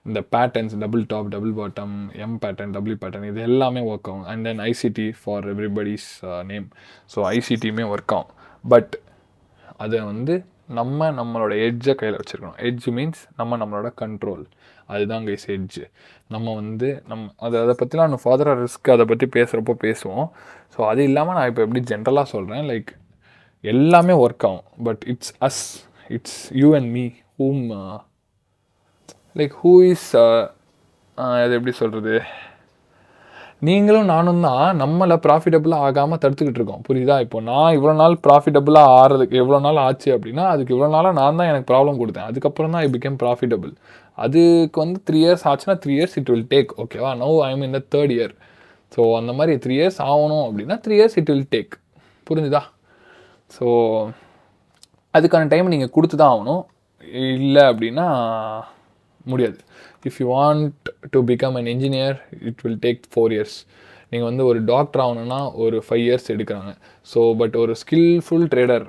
இந்த patterns, double top, double bottom, M pattern, double pattern, இது எல்லாமே ஒர்க் ஆகும். And then ICT for everybody's name. So ஐசிடியுமே ஒர்க் ஆகும். பட் அதை வந்து நம்மளோட எட்ஜை கையில் வச்சுருக்கணும். எட்ஜ் மீன்ஸ் நம்மளோட கண்ட்ரோல். அதுதான் கைஸ் எட்ஜு. நம்ம வந்து அதை பற்றிலாம் இன்னும் ஃபாதராக ரிஸ்க் அதை பற்றி பேசுகிறப்போ பேசுவோம். ஸோ அது இல்லாமல் நான் இப்போ எப்படி ஜென்ரலாக சொல்கிறேன், லைக் எல்லாமே ஒர்க் ஆகும். But it's you and me whom like who is அது எப்படி சொல்கிறது, நீங்களும் நானும் தான் நம்மளை ப்ராஃபிட்டபுளாக ஆகாமல் தடுத்துக்கிட்டு இருக்கோம். புரியுதா? இப்போ நான் இவ்வளோ நாள் ப்ராஃபிட்டபுளாக ஆகிறதுக்கு எவ்வளோ நாள் ஆச்சு அப்படின்னா அதுக்கு இவ்வளோ நாளாக நான் தான் எனக்கு ப்ராப்ளம் கொடுத்தேன். அதுக்கப்புறம் தான் ஐ பிகேம் ப்ராஃபிட்டபுள். அதுக்கு வந்து 3 years ஆச்சுன்னா 3 years இட் வில் டேக். ஓகேவா? Now I am in the 3rd year. So அந்த மாதிரி 3 years ஆகணும் அப்படின்னா 3 years இட் வில் டேக். புரிஞ்சுதா? ஸோ அதுக்கான டைம் நீங்கள் கொடுத்து தான் ஆகணும். இல்லை அப்படின்னா முடியாது. If you want to become an engineer it will take 4 years. நீங்கள் வந்து ஒரு டாக்டர் ஆகணுன்னா ஒரு 5 years எடுக்கிறாங்க. ஸோ பட் ஒரு ஸ்கில்ஃபுல் ட்ரேடர்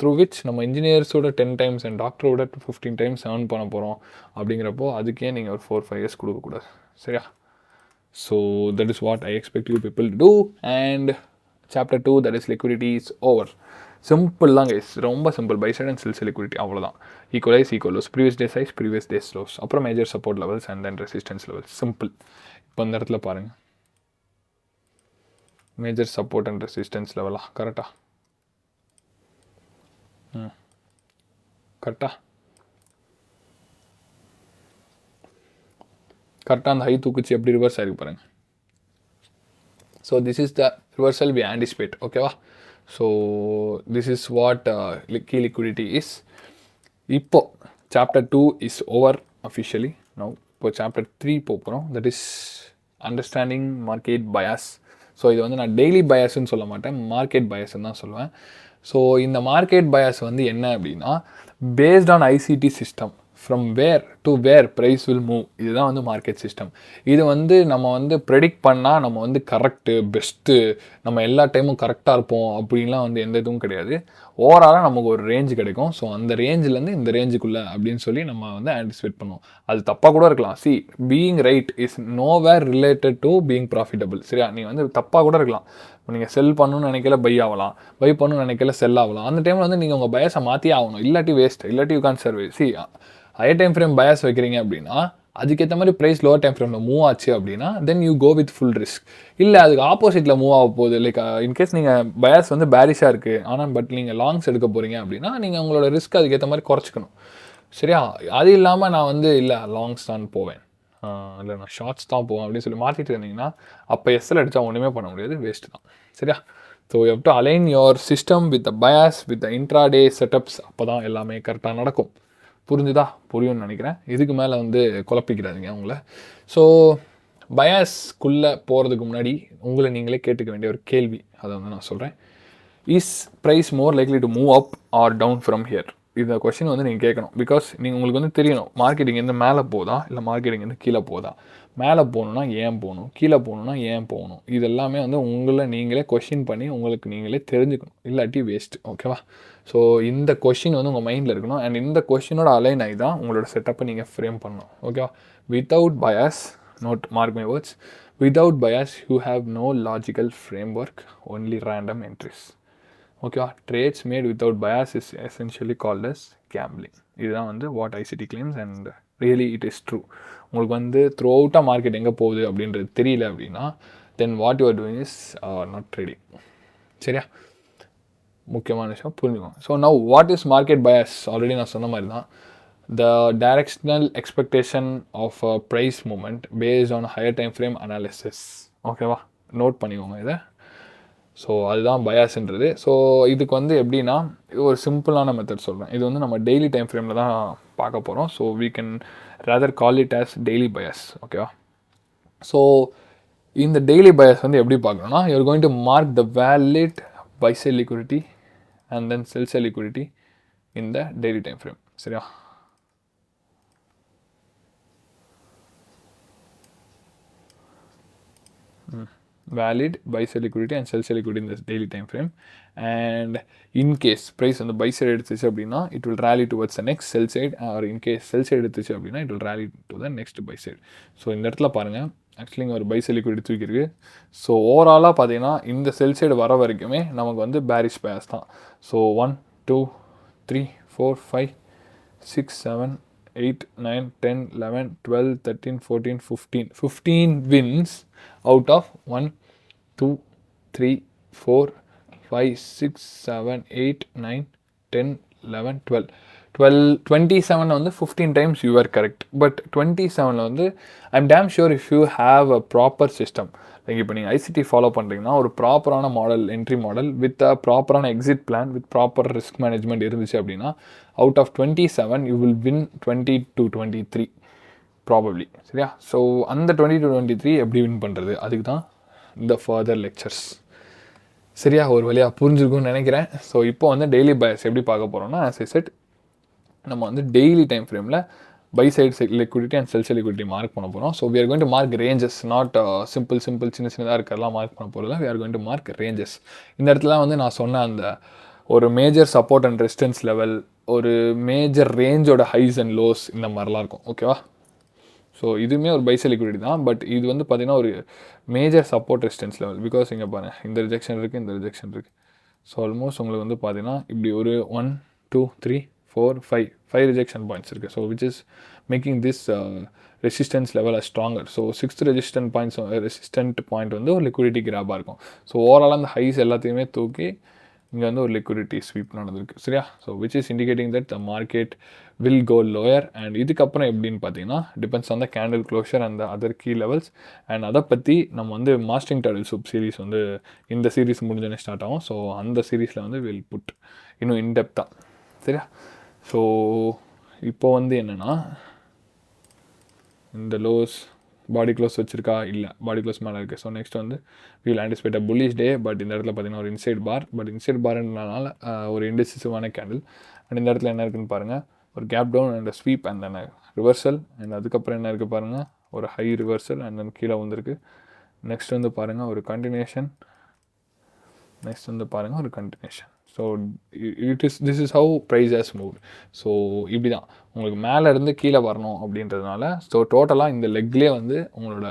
த்ரூ விச் நம்ம இன்ஜினியர்ஸோட 10 times அண்ட் டாக்டரோட 15 times earn பண்ண போகிறோம். அப்படிங்கிறப்போ அதுக்கே நீங்கள் ஒரு 4-5 years கொடுக்கக்கூடாது. சரியா? So that is what I expect you people to do. And chapter 2, that is liquidity, is over. Simple தான் கைஸ், ரொம்ப simple. Buy side and sell side liquidity, அவ்வளோதான். Equal highs, equal lows, previous day highs, previous days lows, அப்புறம் major support levels and then resistance levels. Simple. இப்போ இந்த இடத்துல பாருங்கள், மேஜர் சப்போர்ட் அண்ட் ரெசிஸ்டன்ஸ் லெவலா? கரெக்டா? கரெக்டாக அந்த ஹை தூக்குச்சு எப்படி ரிவர்ஸ் ஆகிருக்கு பாருங்கள். So this is the reversal we anticipate. ஓகேவா? So this is what key liquidity is. இப்போ chapter 2 is over officially. No இப்போ சாப்டர் 3 போகிறோம். That is understanding market bias. So இது வந்து நான் டெய்லி பயாஸ்ன்னு சொல்ல மாட்டேன், மார்க்கெட் பயாஸ்ன்னு தான் சொல்லுவேன். ஸோ இந்த மார்க்கெட் பயாஸ் வந்து என்ன அப்படின்னா, based on ICT system, from where to where price will move. இதுதான் வந்து மார்க்கெட் சிஸ்டம். இது வந்து நம்ம வந்து ப்ரெடிக்ட் பண்ணால் நம்ம வந்து கரெக்டு, பெஸ்ட்டு, நம்ம எல்லா டைமும் கரெக்டாக இருப்போம் அப்படின்லாம் வந்து எந்த இதுவும் கிடையாது. ஓவராலாக நமக்கு ஒரு ரேஞ்ச் கிடைக்கும். ஸோ அந்த ரேஞ்சிலேருந்து இந்த ரேஞ்சுக்குள்ளே அப்படின்னு சொல்லி நம்ம வந்து ஆன்டிசிபேட் பண்ணுவோம். அது தப்பாக கூட இருக்கலாம். C, being right is nowhere related to being profitable. சரியா? நீங்கள் வந்து தப்பாக கூட இருக்கலாம். நீங்கள் செல் பண்ணணும்னு நினைக்கல பை ஆகலாம், பை பண்ணணும்னு நினைக்கல செல் ஆகலாம். அந்த டைமில் வந்து நீங்கள் உங்கள் பயஸை மாற்றியே ஆகணும். இல்லாட்டி வேஸ்ட், இல்லாட்டி you can survive. See, higher time frame bias வைக்கிறீங்க அப்படின்னா அதுக்கேற்ற மாதிரி ப்ரைஸ் லோவர் டைம் ஃப்ரேமில் மூவ் ஆச்சு அப்படின்னா then you go with full risk. இல்லை அதுக்கு ஆப்போசிட்டில் மூவ் ஆக போகுது, லைக் இன்கேஸ் நீங்கள் பயாஸ் வந்து பேரிஷாக இருக்குது ஆனால் பட் நீங்கள் லாங்ஸ் எடுக்க போகிறீங்க அப்படின்னா நீங்கள் உங்களோட ரிஸ்க் அதுக்கேற்ற மாதிரி குறைச்சிக்கணும். சரியா? அது இல்லாமல் நான் வந்து இல்லை லாங்ஸ் தான் போவேன், இல்லை நான் ஷார்ட்ஸ் தான் போவேன் அப்படின்னு சொல்லி மாற்றிட்டு இருந்தீங்கன்னா அப்போ எஸ்எல் அடித்தா ஒன்றுமே பண்ண முடியாது, வேஸ்ட்டு தான். சரியா? So you have to align your system with the bias with the intraday setups. அப்போ தான் எல்லாமே கரெக்டாக நடக்கும். புரிஞ்சுதா? புரியும்னு நினைக்கிறேன். இதுக்கு மேலே வந்து குழப்பிக்கிறாதீங்க உங்களை. ஸோ பயாஸ்க்குள்ளே போகிறதுக்கு முன்னாடி உங்களை நீங்களே கேட்டுக்க வேண்டிய ஒரு கேள்வி, அதை வந்து நான் சொல்கிறேன். Is price more likely to move up or down from here? இந்த கொஷின் வந்து நீங்கள் கேட்கணும். பிகாஸ் உங்களுக்கு வந்து தெரியணும் மார்க்கெட்டிங் வந்து மேலே போதா இல்லை மார்க்கெட்டிங் வந்து கீழே போதா, மேலே போகணுன்னா ஏன் போகணும், கீழே போகணுன்னா ஏன் போகணும், இது எல்லாமே வந்து உங்களை நீங்களே கொஷின் பண்ணி உங்களுக்கு நீங்களே தெரிஞ்சுக்கணும், இல்லாட்டி வேஸ்ட். ஓகேவா? ஸோ இந்த கொஷின் வந்து உங்கள் மைண்டில் இருக்கணும். அண்ட் இந்த கொஷினோட அலைன் ஆகி தான் உங்களோட செட்டப்பை நீங்கள் ஃப்ரேம் பண்ணணும். ஓகேவா? Without bias, note mark my words, without bias you have no logical framework, only random entries. ஓகேவா? Trades made without bias is essentially called as gambling. இதுதான் வந்து what ICT claims and really it is true. உங்களுக்கு வந்து த்ரூ அவுட்டாக மார்க்கெட் எங்கே போகுது அப்படின்றது தெரியல அப்படின்னா then what you are doing is not trading. சரியா? முக்கியமான விஷயம் புரிஞ்சுக்கோங்க. So now what is market bias? Already நான் சொன்ன மாதிரி தான், the directional expectation of a price movement based on higher time frame analysis. ஓகேவா? நோட் பண்ணிக்கோங்க இதை. ஸோ அதுதான் பயாஸ்ன்றது. ஸோ இதுக்கு வந்து எப்படின்னா ஒரு சிம்பிளான மெத்தட் சொல்கிறேன். இது வந்து நம்ம டெய்லி டைம் ஃப்ரேமில் தான் பார்க்க போகிறோம். ஸோ we can rather call it as daily bias. ஓகேவா? ஸோ இந்த டெய்லி பயாஸ் வந்து எப்படி பார்க்கணும்னா, you're going to mark the valid buy sell liquidity and then sell sell liquidity in the daily time frame. சரியா? valid buy sell liquidity and sell sell liquidity in the daily time frame. And in case price on the buy side எடுத்துச்சு அப்படின்னா it will rally towards the next sell side, or in case sell side எடுத்துச்சு அப்படின்னா it will rally to the next buy side. So இந்த இடத்துல பாருங்கள், ஆக்சுவலி இங்கே ஒரு buy sell liquidity தூக்கிருக்கு. ஸோ ஓவராலாக பார்த்தீங்கன்னா இந்த செல் சைடு வர வரைக்குமே நமக்கு வந்து பேரிஷ் பயாஸ் தான். ஸோ 1 2 3 4 5 6 7 8 9 10 11 12 13 14 15 wins out of 1 2 3 4 5 6 7 8 9 10 11 12 27 வந்து 15 times you are correct. But 27 வந்து I'm damn sure if you have a proper system, like இப்போ நீங்கள் ஐசிடி ஃபாலோ பண்ணுறீங்கன்னா ஒரு ப்ராப்பரான model, entry model with a ப்ராப்பரான exit plan with proper risk management இருந்துச்சு அப்படின்னா out of 27 you will win 20 to 23 probably. சரியா? ஸோ அந்த 20 to 23 எப்படி வின் பண்ணுறது, அதுக்கு தான் இந்த ஃபர்தர் லெக்சர்ஸ். சரியா? ஒரு வழியாக புரிஞ்சுருக்கும்னு நினைக்கிறேன். ஸோ இப்போ வந்து டெய்லி பயாஸ் எப்படி பார்க்க போகிறோம்னா, ஆஸ் ஐ செட், நம்ம வந்து டெய்லி டைம் ஃப்ரேமில் buy side liquidity and sell side liquidity mark பண்ண போகிறோம். ஸோ we are going to mark ranges, not simple சின்னதாக இருக்கிறதெல்லாம் மார்க் பண்ண போகிறதில்ல. we are going to mark ranges. இந்த இடத்துல வந்து நான் சொன்ன அந்த ஒரு major support and resistance level, ஒரு மேஜர் ரேஞ்சோட ஹைஸ் அண்ட் லோஸ், இந்த மாதிரிலாம் இருக்கும். ஓகேவா? ஸோ இதுவுமே ஒரு பை சைட் லிக்விடிட்டி தான். பட் இது வந்து பார்த்திங்கன்னா ஒரு major support resistance level. Because இங்கே பாருங்கள், இந்த ரிஜெக்ஷன் இருக்குது, இந்த ரிஜெக்ஷன் இருக்குது. ஸோ ஆல்மோஸ்ட் உங்களுக்கு வந்து பார்த்திங்கன்னா இப்படி ஒரு 1 2 3 4 5 ரிஜெக்ஷன் பாயிண்ட்ஸ் இருக்குது. So which is making this resistance level as stronger. So 6th resistant point வந்து ஒரு லிக்விடிட்டி கிராபாக இருக்கும். ஸோ ஓவராலாக அந்த ஹைஸ் எல்லாத்தையுமே தூக்கி இங்கே வந்து ஒரு லிக்விடிட்டி ஸ்வீப் நடந்திருக்கு. சரியா? So which is indicating that the market will go lower. And இதுக்கப்புறம் எப்படின்னு பார்த்தீங்கன்னா depends on the candle closure and other key levels. And அதை பற்றி நம்ம வந்து மாஸ்டரிங் டர்டில் சூப் சீரிஸ் வந்து இந்த சீரிஸ் முடிஞ்சோடனே ஸ்டார்ட் ஆகும். ஸோ அந்த சீரீஸில் வந்து வில் புட் இன்னும் இன்டெப்த்தாக. சரியா? ஸோ இப்போ வந்து என்னென்னா, இந்த லோஸ் பாடி க்ளோஸ் வச்சுருக்கா, இல்லை பாடி க்ளோஸ் மேலே இருக்குது. ஸோ நெக்ஸ்ட் வந்து will anticipate a bullish day. But இந்த இடத்துல பார்த்தீங்கன்னா ஒரு இன்சைட் பார், பட் இன்சைட் பார்ன்றனால ஒரு இன்டெசிசிவான கேண்டில். அண்ட் இந்த இடத்துல என்ன இருக்குன்னு பாருங்கள், ஒரு gap down and sweep and then reversal. And அதுக்கப்புறம் என்ன இருக்குது பாருங்கள், ஒரு ஹை ரிவர்சல் அண்ட் தென் கீழே வந்துருக்கு. நெக்ஸ்ட் வந்து பாருங்கள் ஒரு கண்டினியூஷன். நெக்ஸ்ட் வந்து பாருங்கள் ஒரு continuation. So this is how price has moved. So இப்படி தான் உங்களுக்கு மேலே இருந்து கீழே வரணும் அப்படின்றதுனால. ஸோ டோட்டலாக இந்த லெக்லேயே வந்து உங்களோட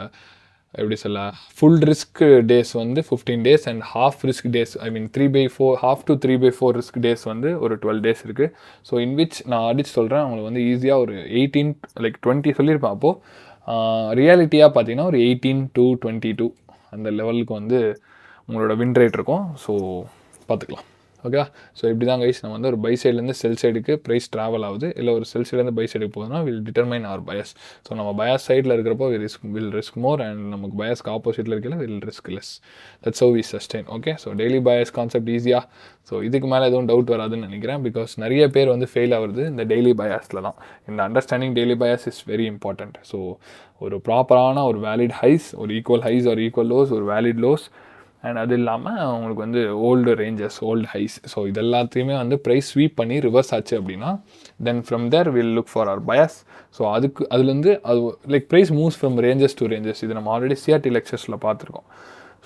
எப்படி சொல்ல, ஃபுல் ரிஸ்க் டேஸ் வந்து 15 days and half risk days, I mean 3/4, half to 3/4 risk days வந்து ஒரு 12 days இருக்குது. ஸோ இன் விச் நான் அடிச்சு சொல்கிறேன் உங்களுக்கு வந்து ஈஸியாக ஒரு 18 லைக் 20 சொல்லியிருப்பேன். அப்போது ரியாலிட்டியாக பார்த்தீங்கன்னா ஒரு 18 to 22 அந்த லெவலுக்கு வந்து உங்களோட வின் ரேட் இருக்கும். ஸோ பார்த்துக்கலாம். ஓகேவா? ஸோ இப்படி தான் கைஸ் நம்ம வந்து ஒரு பை சைட்லேருந்து செல் சைடுக்கு ப்ரைஸ் ட்ராவல் ஆகுது, இல்லை ஒரு செல் சைட்லேருந்து பை சைடுக்கு போகுதுன்னா will determine our bias. So நம்ம பயாஸ் சைடில் இருக்கிறப்போ வில் ரிஸ்க் மோர், அண்ட் நமக்கு பயாஸ்க்கு ஆப்போசிட்டில் இருக்கல will risk less. That's how we sustain. Okay? So daily bias concept ஈஸியாக. ஸோ இதுக்கு மேலே எதுவும் டவுட் வராதுன்னு நினைக்கிறேன். பிகாஸ் நிறைய பேர் வந்து ஃபெயில் ஆகுறது இந்த டெய்லி பயாஸில் தான். இந்த understanding daily bias is very important. So ஒரு ப்ராப்பரான ஒரு வேலிட் ஹைஸ், ஒரு ஈக்குவல் ஹைஸ் ஒரு ஈக்குவல் லோஸ், ஒரு வேலிட் லோஸ் அண்ட் அது இல்லாமல் உங்களுக்கு வந்து old ranges, old highs, so இது எல்லாத்தையுமே வந்து ப்ரைஸ் ஸ்வீப் பண்ணி ரிவர்ஸ் ஆச்சு அப்படின்னா then from there will look for our bias. So அதுலேருந்து அது like price moves from ranges to ranges. இது நம்ம ஆல்ரெடி சிஆர்டி லெக்சர்ஸில் பார்த்துருக்கோம்.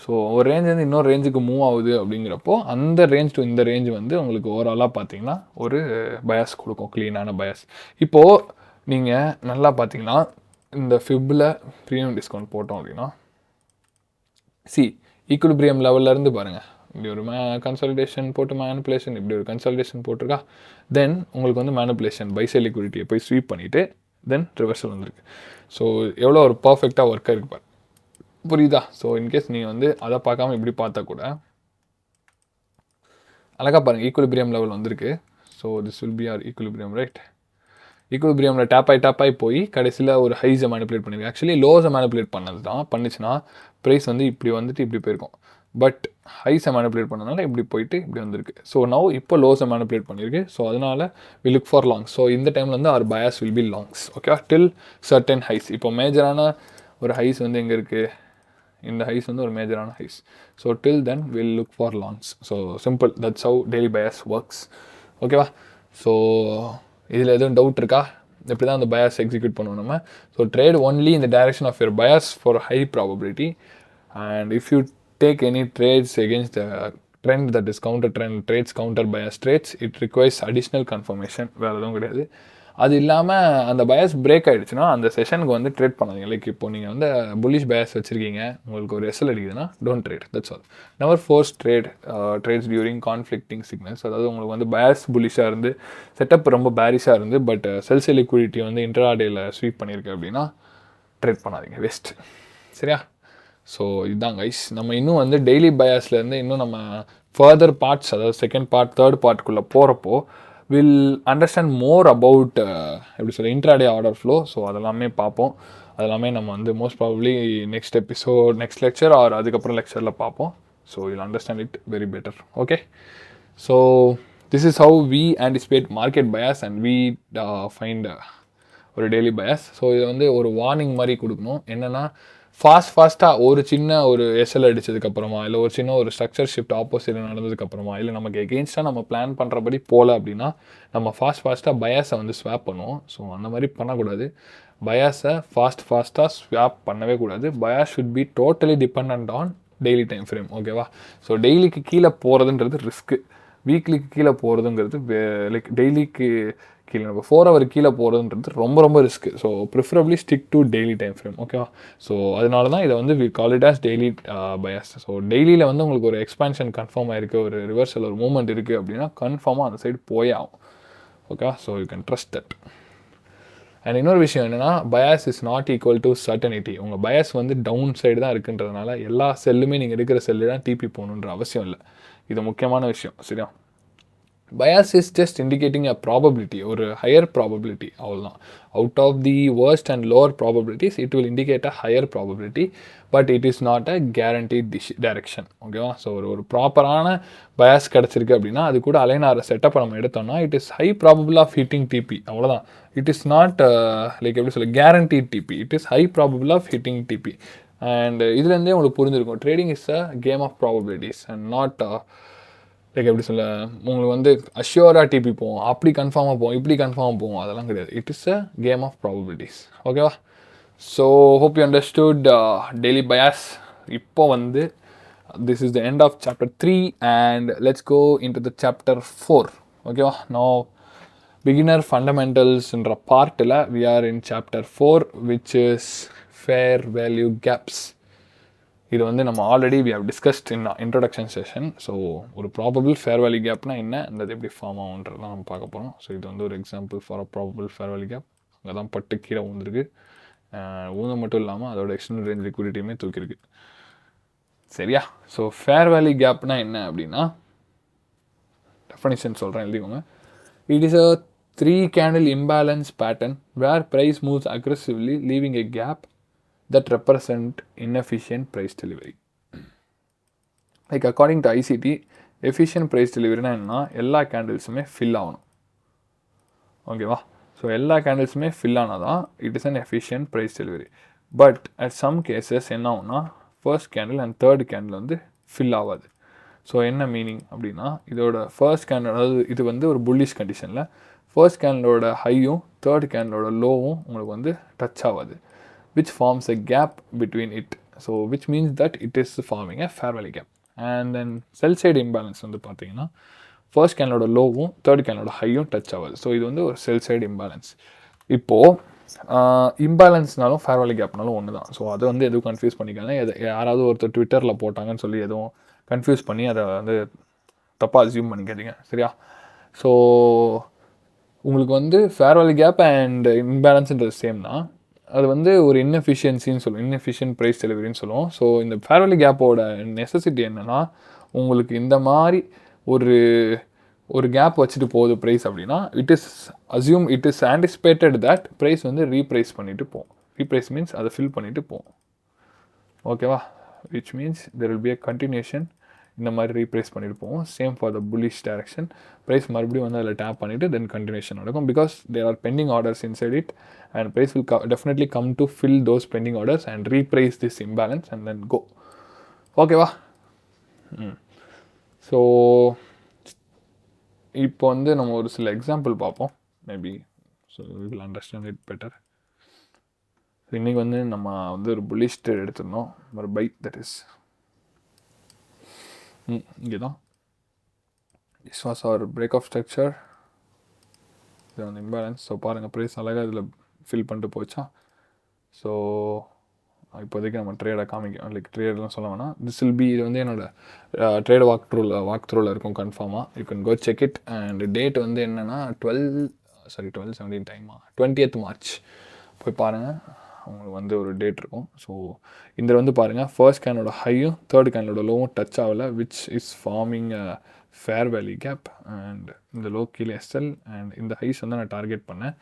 ஸோ ஒரு ரேஞ்ச் வந்து இன்னொரு ரேஞ்சுக்கு மூவ் ஆகுது அப்படிங்கிறப்போ அந்த ரேஞ்ச் டு இந்த ரேஞ்ச் வந்து உங்களுக்கு ஓவராலாக பார்த்தீங்கன்னா ஒரு பயாஸ் கொடுக்கும், க்ளீனான பயாஸ். இப்போது நீங்கள் நல்லா பார்த்தீங்கன்னா இந்த ஃபிப்பில் ப்ரீமியம் டிஸ்கவுண்ட் போட்டோம் அப்படின்னா ஈக்குலிபிரியம் லெவல்லேருந்து பாருங்கள், இப்படி ஒரு கன்சல்டேஷன் போட்டு மேனிப்புலேஷன், இப்படி ஒரு கன்சல்டேஷன் போட்டிருக்கா. தென் உங்களுக்கு வந்து மேனிப்புலேஷன் பைசெல் லிக்விடிட்டியை போய் ஸ்வீப் பண்ணிவிட்டு தென் ரிவர்சல் வந்திருக்கு. ஸோ எவ்வளோ ஒரு பர்ஃபெக்டாக ஒர்க்காக இருக்கு பாரு, புரியுதா? ஸோ இன்கேஸ் நீங்கள் வந்து அதை பார்க்காம இப்படி பார்த்தா கூட அழகாக பாருங்கள், ஈக்குலிபிரியம் லெவல் வந்திருக்கு. So this will be our equilibrium, right? ஈக்குலிபிரியமில் டேப்பாய் போய் கடைசியில் ஒரு ஹைஸை மேனிப்புலேட் பண்ணிருக்கு. ஆக்சுவலி லோஸை மேனிப்புலேட் பண்ணது தான் பண்ணிச்சுன்னா ப்ரைஸ் வந்து இப்படி வந்துட்டு இப்படி போயிருக்கும். பட் ஹைஸை மேனிப்புலேட் பண்ணதுனால இப்படி போயிட்டு இப்படி வந்திருக்கு. ஸோ நவ் இப்போ லோஸை மேனிப்புலேட் பண்ணியிருக்கு. ஸோ அதனால் we look for longs. So இந்த டைமில் வந்து our bias will be longs. ஓகேவா? Till certain highs. இப்போ மேஜரான ஒரு ஹைஸ் வந்து எங்கே இருக்குது? இந்த ஹைஸ் வந்து ஒரு மேஜரான highs. So till then will look for longs. So simple, that's how daily bias works. ஓகேவா? ஸோ இதில் எதுவும் டவுட் இருக்கா? எப்படி தான் அந்த பயாஸ் எக்ஸிக்யூட் பண்ணுவோம் நம்ம? So trade only in the direction of your bias for high probability. And if you take any trades against the trend that is counter trend trades, counter bias trades, it requires additional confirmation. வேறு எதுவும் கிடையாது. அது இல்லாமல் அந்த பயாஸ் பிரேக் ஆகிடுச்சுன்னா அந்த செஷனுக்கு வந்து ட்ரேட் பண்ணாதீங்க. லைக் இப்போ நீங்கள் வந்து புல்லிஷ் பயாஸ் வச்சுருக்கீங்க, உங்களுக்கு ஒரு எஸ்எல் அடிக்குதுன்னா don't trade, that's all. Never force trades during conflicting signals. அதாவது உங்களுக்கு வந்து பயாஸ் புல்லிஷாக இருந்து செட்டப் ரொம்ப பேரிஷாக இருந்து பட் செல்ஸ் லிக்விடிட்டி வந்து இன்ட்ராடேயில் ஸ்வீப் பண்ணியிருக்கு அப்படின்னா ட்ரேட் பண்ணாதீங்க, வேஸ்ட். சரியா? ஸோ இதுதான் கைஸ். நம்ம இன்னும் வந்து டெய்லி பயாஸ்லேருந்து இன்னும் நம்ம ஃபர்தர் பார்ட்ஸ், அதாவது செகண்ட் பார்ட் தேர்ட் பார்ட்டுக்குள்ளே போகிறப்போ வில் அண்டர்ஸ்டாண்ட் மோர் அபவுட் எப்படி சொல்ல இன்ட்ராடே ஆர்டர் ஃப்ளோ. ஸோ அதெல்லாமே பார்ப்போம். அதெல்லாமே நம்ம வந்து most probably next episode, next lecture or அதுக்கப்புறம் லெக்சரில் பார்ப்போம். So will understand it very better. Okay, so this is how we anticipate market bias and we find ஒரு டெய்லி பயாஸ். ஸோ இதை வந்து ஒரு வார்னிங் மாதிரி கொடுக்கணும். என்னென்னா ஃபாஸ்ட்டாக ஒரு சின்ன ஒரு எஸ்எல் அடித்ததுக்கப்புறமா, இல்லை ஒரு சின்ன ஒரு ஸ்ட்ரக்சர் ஷிஃப்ட் ஆப்போசிட் நடந்ததுக்கப்புறமா, இல்லை நமக்கு எகெயின்ஸ்டாக நம்ம பிளான் பண்ணுறபடி போகல அப்படின்னா நம்ம ஃபாஸ்ட்டாக பயாஸை வந்து ஸ்வாப் பண்ணுவோம். ஸோ அந்த மாதிரி பண்ணக்கூடாது. பயாஸை ஃபாஸ்ட்டாக ஸ்வாப் பண்ணவே கூடாது. Bias should be totally depend on daily time frame. ஓகேவா? ஸோ டெய்லிக்கு கீழே போகிறதுன்றது ரிஸ்க்கு, வீக்லிக்கு கீழே போகிறதுங்கிறது லைக் டெய்லிக்கு கீழே நம்ம 4 hour கீழே போகிறதுன்றது ரொம்ப risk. So preferably stick to daily time frame. ஓகேவா? ஸோ அதனால தான் இதை வந்து we call it as daily bias. So டெய்லியில் வந்து உங்களுக்கு ஒரு எக்ஸ்பான்ஷன் கன்ஃபார்ம் ஆகிருக்கு, ஒரு ரிவர்சல், ஒரு மூவ்மெண்ட் இருக்குது அப்படின்னா கன்ஃபார்மாக அந்த சைடு போயே ஆகும். ஓகேவா? So you can trust that. And இன்னொரு விஷயம் என்னென்னா, bias is not equal to certainty. உங்கள் பயாஸ் வந்து டவுன் சைடு தான் இருக்குன்றதுனால எல்லா செல்லுமே நீங்கள் எடுக்கிற செல்லு தான் டிபி போகணுன்ற அவசியம் இல்லை. இது முக்கியமான விஷயம். சரியா? Bias is just indicating a probability, ஒரு ஹையர் ப்ராபபிலிட்டி, அவ்வளோதான். Out of the worst and lower probabilities it will indicate a higher probability, but it is not a guaranteed direction. ஓகேவா? ஸோ ஒரு ப்ராப்பரான பயாஸ் கிடச்சிருக்கு அப்படின்னா அது கூட அலைன் ஆகிற செட்டப்பை நம்ம எடுத்தோம்னா it is high probable of hitting TP, அவ்வளோதான். இட் இஸ் நாட் லைக் எப்படி சொல்ல guaranteed TP, it is high probable of hitting TP. And இதுலேருந்தே உங்களுக்கு புரிஞ்சிருக்கும், trading is a game of probabilities and not like எப்படி சொல்ல உங்களுக்கு வந்து அஷ்யூராக டிபி போவோம், அப்படி கன்ஃபார்மாக போவோம், இப்படி கன்ஃபார்மாக போவோம், அதெல்லாம் கிடையாது. It is a game of probabilities. ஓகேவா? So hope you understood daily bias. இப்போ வந்து this is the end of chapter 3 and let's go into the chapter 4. ஓகேவா? நோ பிகினர் ஃபண்டமெண்டல்ஸ்ன்ற பார்ட்டில் we are in chapter 4 which is fair value gaps. இது வந்து நம்ம already we have discussed in introduction session. So ஒரு ப்ராபபிள் ஃபேர் வேல்யூ கேப்னா என்ன, அந்த எப்படி ஃபார்ம் ஆகுன்றதான் நம்ம பார்க்க போகிறோம். ஸோ இது வந்து ஒரு example for a probable fair value gap. அங்கே தான் பட்டு கீழே ஊந்துருக்கு. ஊந்த மட்டும் இல்லாமல் அதோட எக்ஸ்டர்னல் ரேஞ்ச் லிக்விடிட்டியுமே தூக்கிருக்கு. சரியா? ஸோ ஃபேர் வேல்யூ கேப்னா என்ன அப்படின்னா, டெஃபனிஷன் சொல்கிறேன், எழுதிக்கோங்க. It is a 3 candle imbalance pattern where price moves aggressively leaving a gap that represent inefficient price delivery. Like according to ICT, efficient price delivery na enna எல்லா கேண்டில்ஸுமே ஃபில் ஆகணும். ஓகேவா? ஸோ எல்லா கேண்டில்ஸுமே ஃபில் ஆனால் தான் it is an efficient price delivery. But at some cases என்ன ஆகும்னா first candle and third candle வந்து ஃபில் ஆகாது. ஸோ என்ன மீனிங் அப்படின்னா, இதோட ஃபர்ஸ்ட் கேண்டில், அதாவது இது வந்து ஒரு புல்லிஷ் கண்டிஷனில் ஃபர்ஸ்ட் கேண்டலோட ஹையும் தேர்ட் கேண்டலோட லோவும் உங்களுக்கு வந்து டச் ஆகாது, which forms a gap between it. So which means that it is forming a fair value gap. And then sell side imbalance வந்து பார்த்தீங்கன்னா ஃபர்ஸ்ட் கேண்டலோட லோவும் தேர்ட் கேண்டலோட ஹையும் டச் ஆகாது. ஸோ இது வந்து ஒரு செல் சைடு இம்பேலன்ஸ். இப்போது இம்பேலன்ஸ்னாலும் ஃபேர் வேல்யூ கேப்னாலும் ஒன்று தான். ஸோ அதை வந்து எதுவும் கன்ஃபியூஸ் பண்ணிக்காங்க. யாராவது ஒருத்தர் ட்விட்டரில் போட்டாங்கன்னு சொல்லி எதுவும் கன்ஃபியூஸ் பண்ணி அதை வந்து தப்பாக அசியூம் பண்ணிக்காதீங்க, சரியா? ஸோ உங்களுக்கு வந்து ஃபேர் வேல்யூ கேப் அண்ட் இம்பேலன்ஸ்ன்றது சேம் தான். அது வந்து ஒரு இன்எஃபிஷியன்சின்னு சொல்லுவோம், இன்எஃபிஷியன்ட் ப்ரைஸ் டெலிவரின்னு சொல்லுவோம். ஸோ இந்த ஃபேர் வேல்யூ கேப்போட நெசசிட்டி என்னென்னா, உங்களுக்கு இந்த மாதிரி ஒரு கேப் வச்சுட்டு போகுது ப்ரைஸ் அப்படின்னா, it is anticipated that price வந்து ரீப்ரைஸ் பண்ணிட்டு போகும். ரீப்ரைஸ் மீன்ஸ் அதை ஃபில் பண்ணிட்டு போகும், ஓகேவா? Which means there will be a continuation. இந்த மாதிரி ரீப்ரைஸ் பண்ணிட்டு போவோம். Same for the bullish direction. Price மறுபடியும் வந்து அதில் டேப் பண்ணிவிட்டு தென் கண்டினியூஷன் நடக்கும். Because there are pending orders inside it and price will definitely come to fill those pending orders and reprice this imbalance and then go. ஓகேவா? ஸோ இப்போ வந்து நம்ம ஒரு சில எக்ஸாம்பிள் பார்ப்போம், maybe so we will understand it better. So இன்றைக்கி வந்து நம்ம வந்து ஒரு புல்லிஷ் ட்ரேட் எடுத்துருந்தோம், ஒரு பை, தட் இஸ் இங்கே தான். This was our break of structure. இது வந்து இம்பேலன்ஸ். ஸோ பாருங்கள், ப்ரைஸ் அழகாக இதில் ஃபில் பண்ணிட்டு போச்சா. ஸோ இப்போதைக்கு நம்ம ட்ரேடை காமிக்கும், லைக் ட்ரேடெலாம் சொல்ல வேணாம். திஸ் வில் பி, இது வந்து என்னோடய ட்ரேட் வாக் த்ரூவில் இருக்கும் கன்ஃபார்மாக. You can go check it. And date வந்து என்னென்னா 12/17 டைமா 20th March போய் பாருங்கள், உங்களுக்கு வந்து ஒரு டேட் இருக்கும். ஸோ இந்த வந்து பாருங்கள், ஃபர்ஸ்ட் கேனோட ஹையும் தேர்ட் கேனோட லோவும் டச் ஆகலை, which is forming a fair value gap. And இந்த லோ கீழே எஸ்எல் அண்ட் இந்த ஹைஸ் வந்து நான் டார்கெட் பண்ணேன்.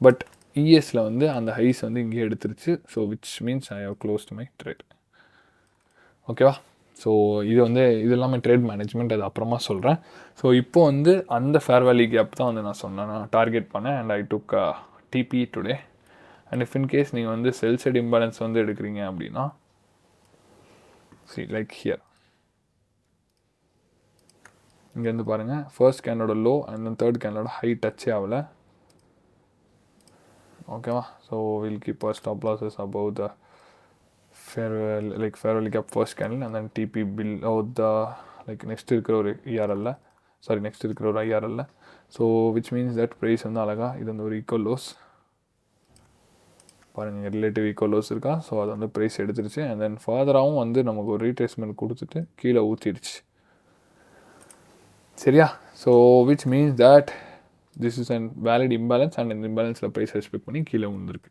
பட் இஎஸில் வந்து அந்த ஹைஸ் வந்து இங்கேயே எடுத்துருச்சு. So which means I have closed my trade. ஓகேவா? ஸோ இது வந்து இது எல்லாமே ட்ரேட் மேனேஜ்மெண்ட், அது அப்புறமா சொல்கிறேன். ஸோ இப்போ வந்து அந்த ஃபேர் வேல்யூ கேப் தான் வந்து நான் சொன்னேன், நான் டார்கெட் பண்ணேன். And I took TP today. And if in case நீங்கள் வந்து செல் சைட் இம்பேலன்ஸ் வந்து எடுக்கிறீங்க அப்படின்னா, லைக் ஹியர் இங்கேருந்து பாருங்கள், ஃபர்ஸ்ட் கேனோட லோ அண்ட் தென் தேர்ட் கேனோட ஹை டச்சே ஆகலை, ஓகேவா? So will keep our stop losses above the fair value gap first candle and then TP below the next இருக்கிற ஒரு ERL, நெக்ஸ்ட் இருக்கிற ஒரு IRL. So which means that price வந்து அழகா இது வந்து ஒரு ஈக்குவல் லோஸ் பாருங்கள், ரிலேட்டிவ் ஈக்குவல் லோஸ் இருக்கா. ஸோ அது வந்து ப்ரைஸ் எடுத்துருச்சு. அண்ட் தென் ஃபர்தராகவும் வந்து நமக்கு ஒரு ரீட்ரேஸ்மெண்ட் கொடுத்துட்டு கீழே ஊற்றிடுச்சு, சரியா? So which means that this is and valid imbalance and இந்த இம்பேலன்ஸில் ப்ரைஸ் எக்ஸ்பெக்ட் பண்ணி கீழே வந்துருக்கு,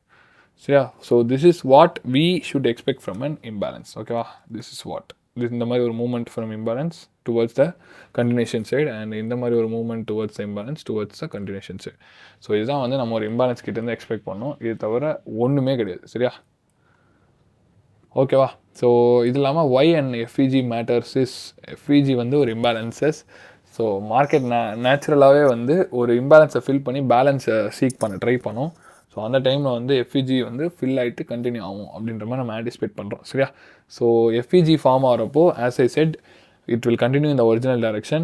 சரியா? So this is what we should expect from an imbalance, ஓகேவா? திஸ் இஸ் வாட் இந்த மாதிரி ஒரு movement from imbalance towards the continuation side and இந்த மாதிரி ஒரு movement towards the imbalance towards the continuation side. So இதுதான் வந்து நம்ம ஒரு இம்பேலன்ஸ் கிட்டேருந்து எக்ஸ்பெக்ட் பண்ணோம். இது தவிர ஒன்றுமே கிடையாது, சரியா? ஓகேவா? ஸோ இது இல்லாமல் why and FVG matters is, FVG வந்து ஒரு இம்பேலன்சஸ். ஸோ மார்க்கெட் நேச்சுரலாகவே வந்து ஒரு இம்பேலன்ஸை ஃபில் பண்ணி பேலன்ஸை சீக் பண்ண ட்ரை பண்ணோம். ஸோ அந்த டைமில் வந்து எஃப்இஜி வந்து ஃபில் ஆகிட்டு கண்டினியூ ஆகும் அப்படின்ற மாதிரி நம்ம ஆன்டிசிபேட் பண்ணுறோம், சரியா? ஸோ எஃப்இஜி ஃபார்ம் ஆகிறப்போ as I said it will continue in the original direction.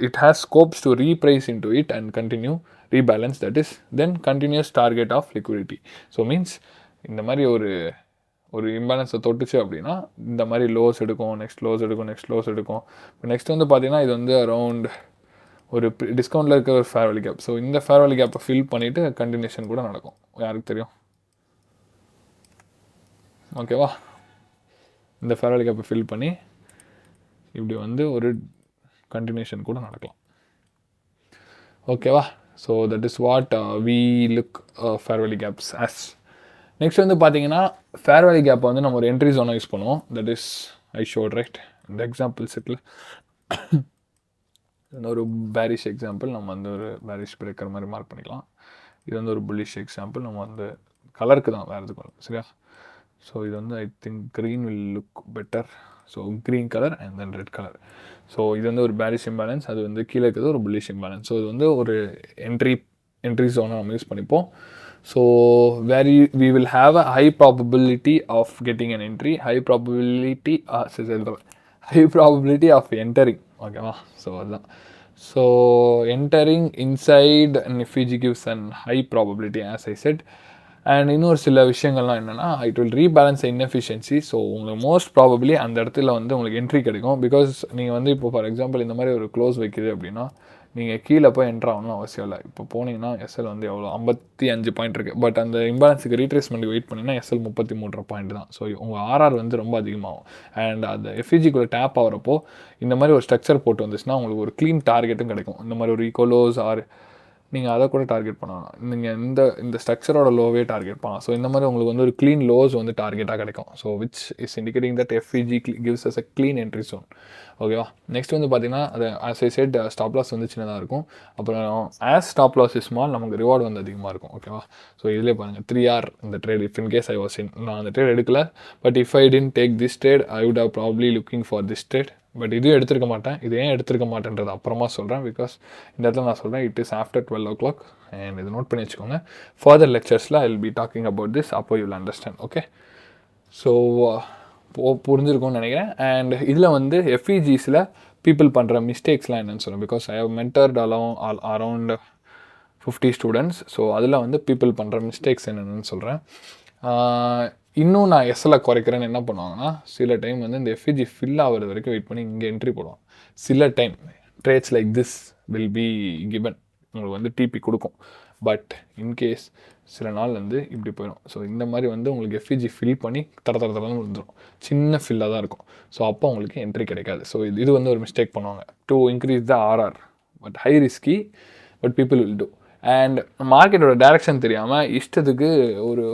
It has scopes to reprice into it and continue rebalance, that is then continuous target of liquidity. So means இந்த மாதிரி ஒரு இம்பேலன்ஸை தொட்டுச்சு அப்படின்னா இந்த மாதிரி லோஸ் எடுக்கும், நெக்ஸ்ட் லோஸ் எடுக்கும், நெக்ஸ்ட் லோஸ் எடுக்கும். இப்போ நெக்ஸ்ட் வந்து பார்த்தீங்கன்னா இது வந்து அரௌண்ட் ஒரு டிஸ்கவுண்டில் இருக்கிற ஒரு ஃபேர் வேல்யூ கேப். ஸோ இந்த ஃபேர் வேல்யூ கேப்பை ஃபில் பண்ணிவிட்டு கண்டினியூஷன் கூட நடக்கும், யாருக்கு தெரியும், ஓகேவா? இந்த ஃபேர் வேல்யூ கேப்பை ஃபில் பண்ணி இப்படி வந்து ஒரு கண்டினியூஷன் கூட நடக்கலாம், ஓகேவா? So that is what we look fair value gaps as. Next வந்து பார்த்தீங்கன்னா ஃபேர் வேல்யூ கேப்பை வந்து நம்ம ஒரு என்ட்ரி ஜோனாக யூஸ் பண்ணுவோம். That is I showed right இந்த எக்ஸாம்பிள் செட்டில் ஒரு பேரிஷ் எக்ஸாம்பிள், நம்ம வந்து ஒரு பேரிஷ் பிரேக்கர் மாதிரி மார்க் பண்ணிக்கலாம். இது வந்து ஒரு புல்லிஷ் எக்ஸாம்பிள், நம்ம வந்து கலருக்கு தான் வேறு எதுக்கும், சரியா? ஸோ இது வந்து I think green will look better. So green colour and then red colour. So இது வந்து ஒரு பேரிஷ் இம்பேலன்ஸ், அது வந்து கீழே இருக்கிறது ஒரு புல்லிஷ் இம்பேலன்ஸ். ஸோ இது வந்து ஒரு என்ட்ரி ஜோனை நம்ம யூஸ் பண்ணிப்போம். So we will have a high probability of getting an entry, high high probability of entering. ஓகேவா? ஸோ அதுதான். So entering inside an FEG gives an high probability as I said. And இன்னொரு சில விஷயங்கள்லாம் என்னென்னா it will rebalance inefficiency. So உங்களுக்கு மோஸ்ட் ப்ராபப்ளி அந்த இடத்துல வந்து உங்களுக்கு என்ட்ரி கிடைக்கும். பிகாஸ் நீங்கள் வந்து இப்போ ஃபார் எக்ஸாம்பிள் இந்த மாதிரி ஒரு க்ளோஸ் வைக்கிது அப்படின்னா நீங்கள் கீழே போய் என்ட்ரு ஆகணும் அவசியம் இல்லை. இப்போ போனீங்கன்னா எஸ்எல் வந்து எவ்வளோ 55 பாயிண்ட் இருக்குது. பட் அந்த இம்பேலன்ஸுக்கு ரீட்ரேஸ்மெண்ட்டுக்கு வெயிட் பண்ணிங்கன்னா எஸ்எல் 33 பாயிண்ட் தான். ஸோ உங்கள் ஆர்ஆர் வந்து ரொம்ப அதிகமாகும். அண்ட் அந்த எஃப்இஜிக்குள்ளே டேப் ஆகிறப்போ இந்த மாதிரி ஒரு ஸ்ட்ரக்சர் போட்டு வந்துச்சுன்னா உங்களுக்கு ஒரு க்ளீன் டார்கெட்டும் கிடைக்கும். இந்த மாதிரி ஒரு ஈகோலோஸ் ஆர் நீங்கள் அதை கூட டார்கெட் பண்ணலாம். நீங்கள் இந்த ஸ்ட்ரக்சரோட லோவே டார்கெட் பண்ணலாம். ஸோ இந்த மாதிரி உங்களுக்கு வந்து ஒரு க்ளீன் லோஸ் வந்து டார்கெட்டாக கிடைக்கும். So which is indicating that FVG gives us a clean entry zone. ஓகேவா? நெக்ஸ்ட் வந்து பார்த்தீங்கன்னா அது as I set stop loss வந்து சின்னதாக இருக்கும். அப்புறம் as stop loss is small நமக்கு ரிவார்டு வந்து அதிகமாக இருக்கும். ஓகேவா? ஸோ இதிலே பாருங்கள் 3R இந்த trade if in case I was in, நான் அந்த ட்ரேட் எடுக்கல. But if I tend take this trade I would have probably looking for this trade. But இதுவும் எடுத்துருக்க மாட்டேன். இது ஏன் எடுத்துருக்க மாட்டேன்றது அப்புறமா சொல்கிறேன். பிகாஸ் இந்த இடத்துல நான் சொல்கிறேன் it is after 12 o'clock. And இது நோட் பண்ணி வச்சுக்கோங்க. ஃபர்தர் லெக்சர்ஸில் I will be talking about this. அப்போ you will understand. Okay? So புரிஞ்சிருக்கும்னு நினைக்கிறேன். அண்ட் இதில் வந்து எஃப்இஜிஸில் பீப்புள் பண்ணுற மிஸ்டேக்ஸ்லாம் என்னென்னு சொல்லுவேன். Because I have mentored around 50 students. So அதில் வந்து பீப்புள் பண்ணுற மிஸ்டேக்ஸ் என்னென்னு சொல்கிறேன். இன்னும் நான் எஸ்எல்ஐ குறைக்கிறேன்னு என்ன பண்ணுவாங்கன்னா சில டைம் வந்து இந்த எஃப்இஜி ஃபில் ஆகிறது வரைக்கும் வெயிட் பண்ணி இங்கே என்ட்ரி போடுவாங்க. சில time trades like this will be given, உங்களுக்கு வந்து டிபி கொடுக்கும். பட் இன்கேஸ் சில நாள் வந்து இப்படி போயிடும். ஸோ இந்த மாதிரி வந்து உங்களுக்கு எஃப்இஜி ஃபில் பண்ணி தரன்னு விழுந்துடும். சின்ன ஃபில்லாக தான் இருக்கும். ஸோ அப்போ உங்களுக்கு என்ட்ரி கிடைக்காது. ஸோ இது வந்து ஒரு மிஸ்டேக் பண்ணுவாங்க to increase the RR. But high risky, but people will do. And மார்க்கெட்டோட டேரக்ஷன் தெரியாமல் இஷ்டத்துக்கு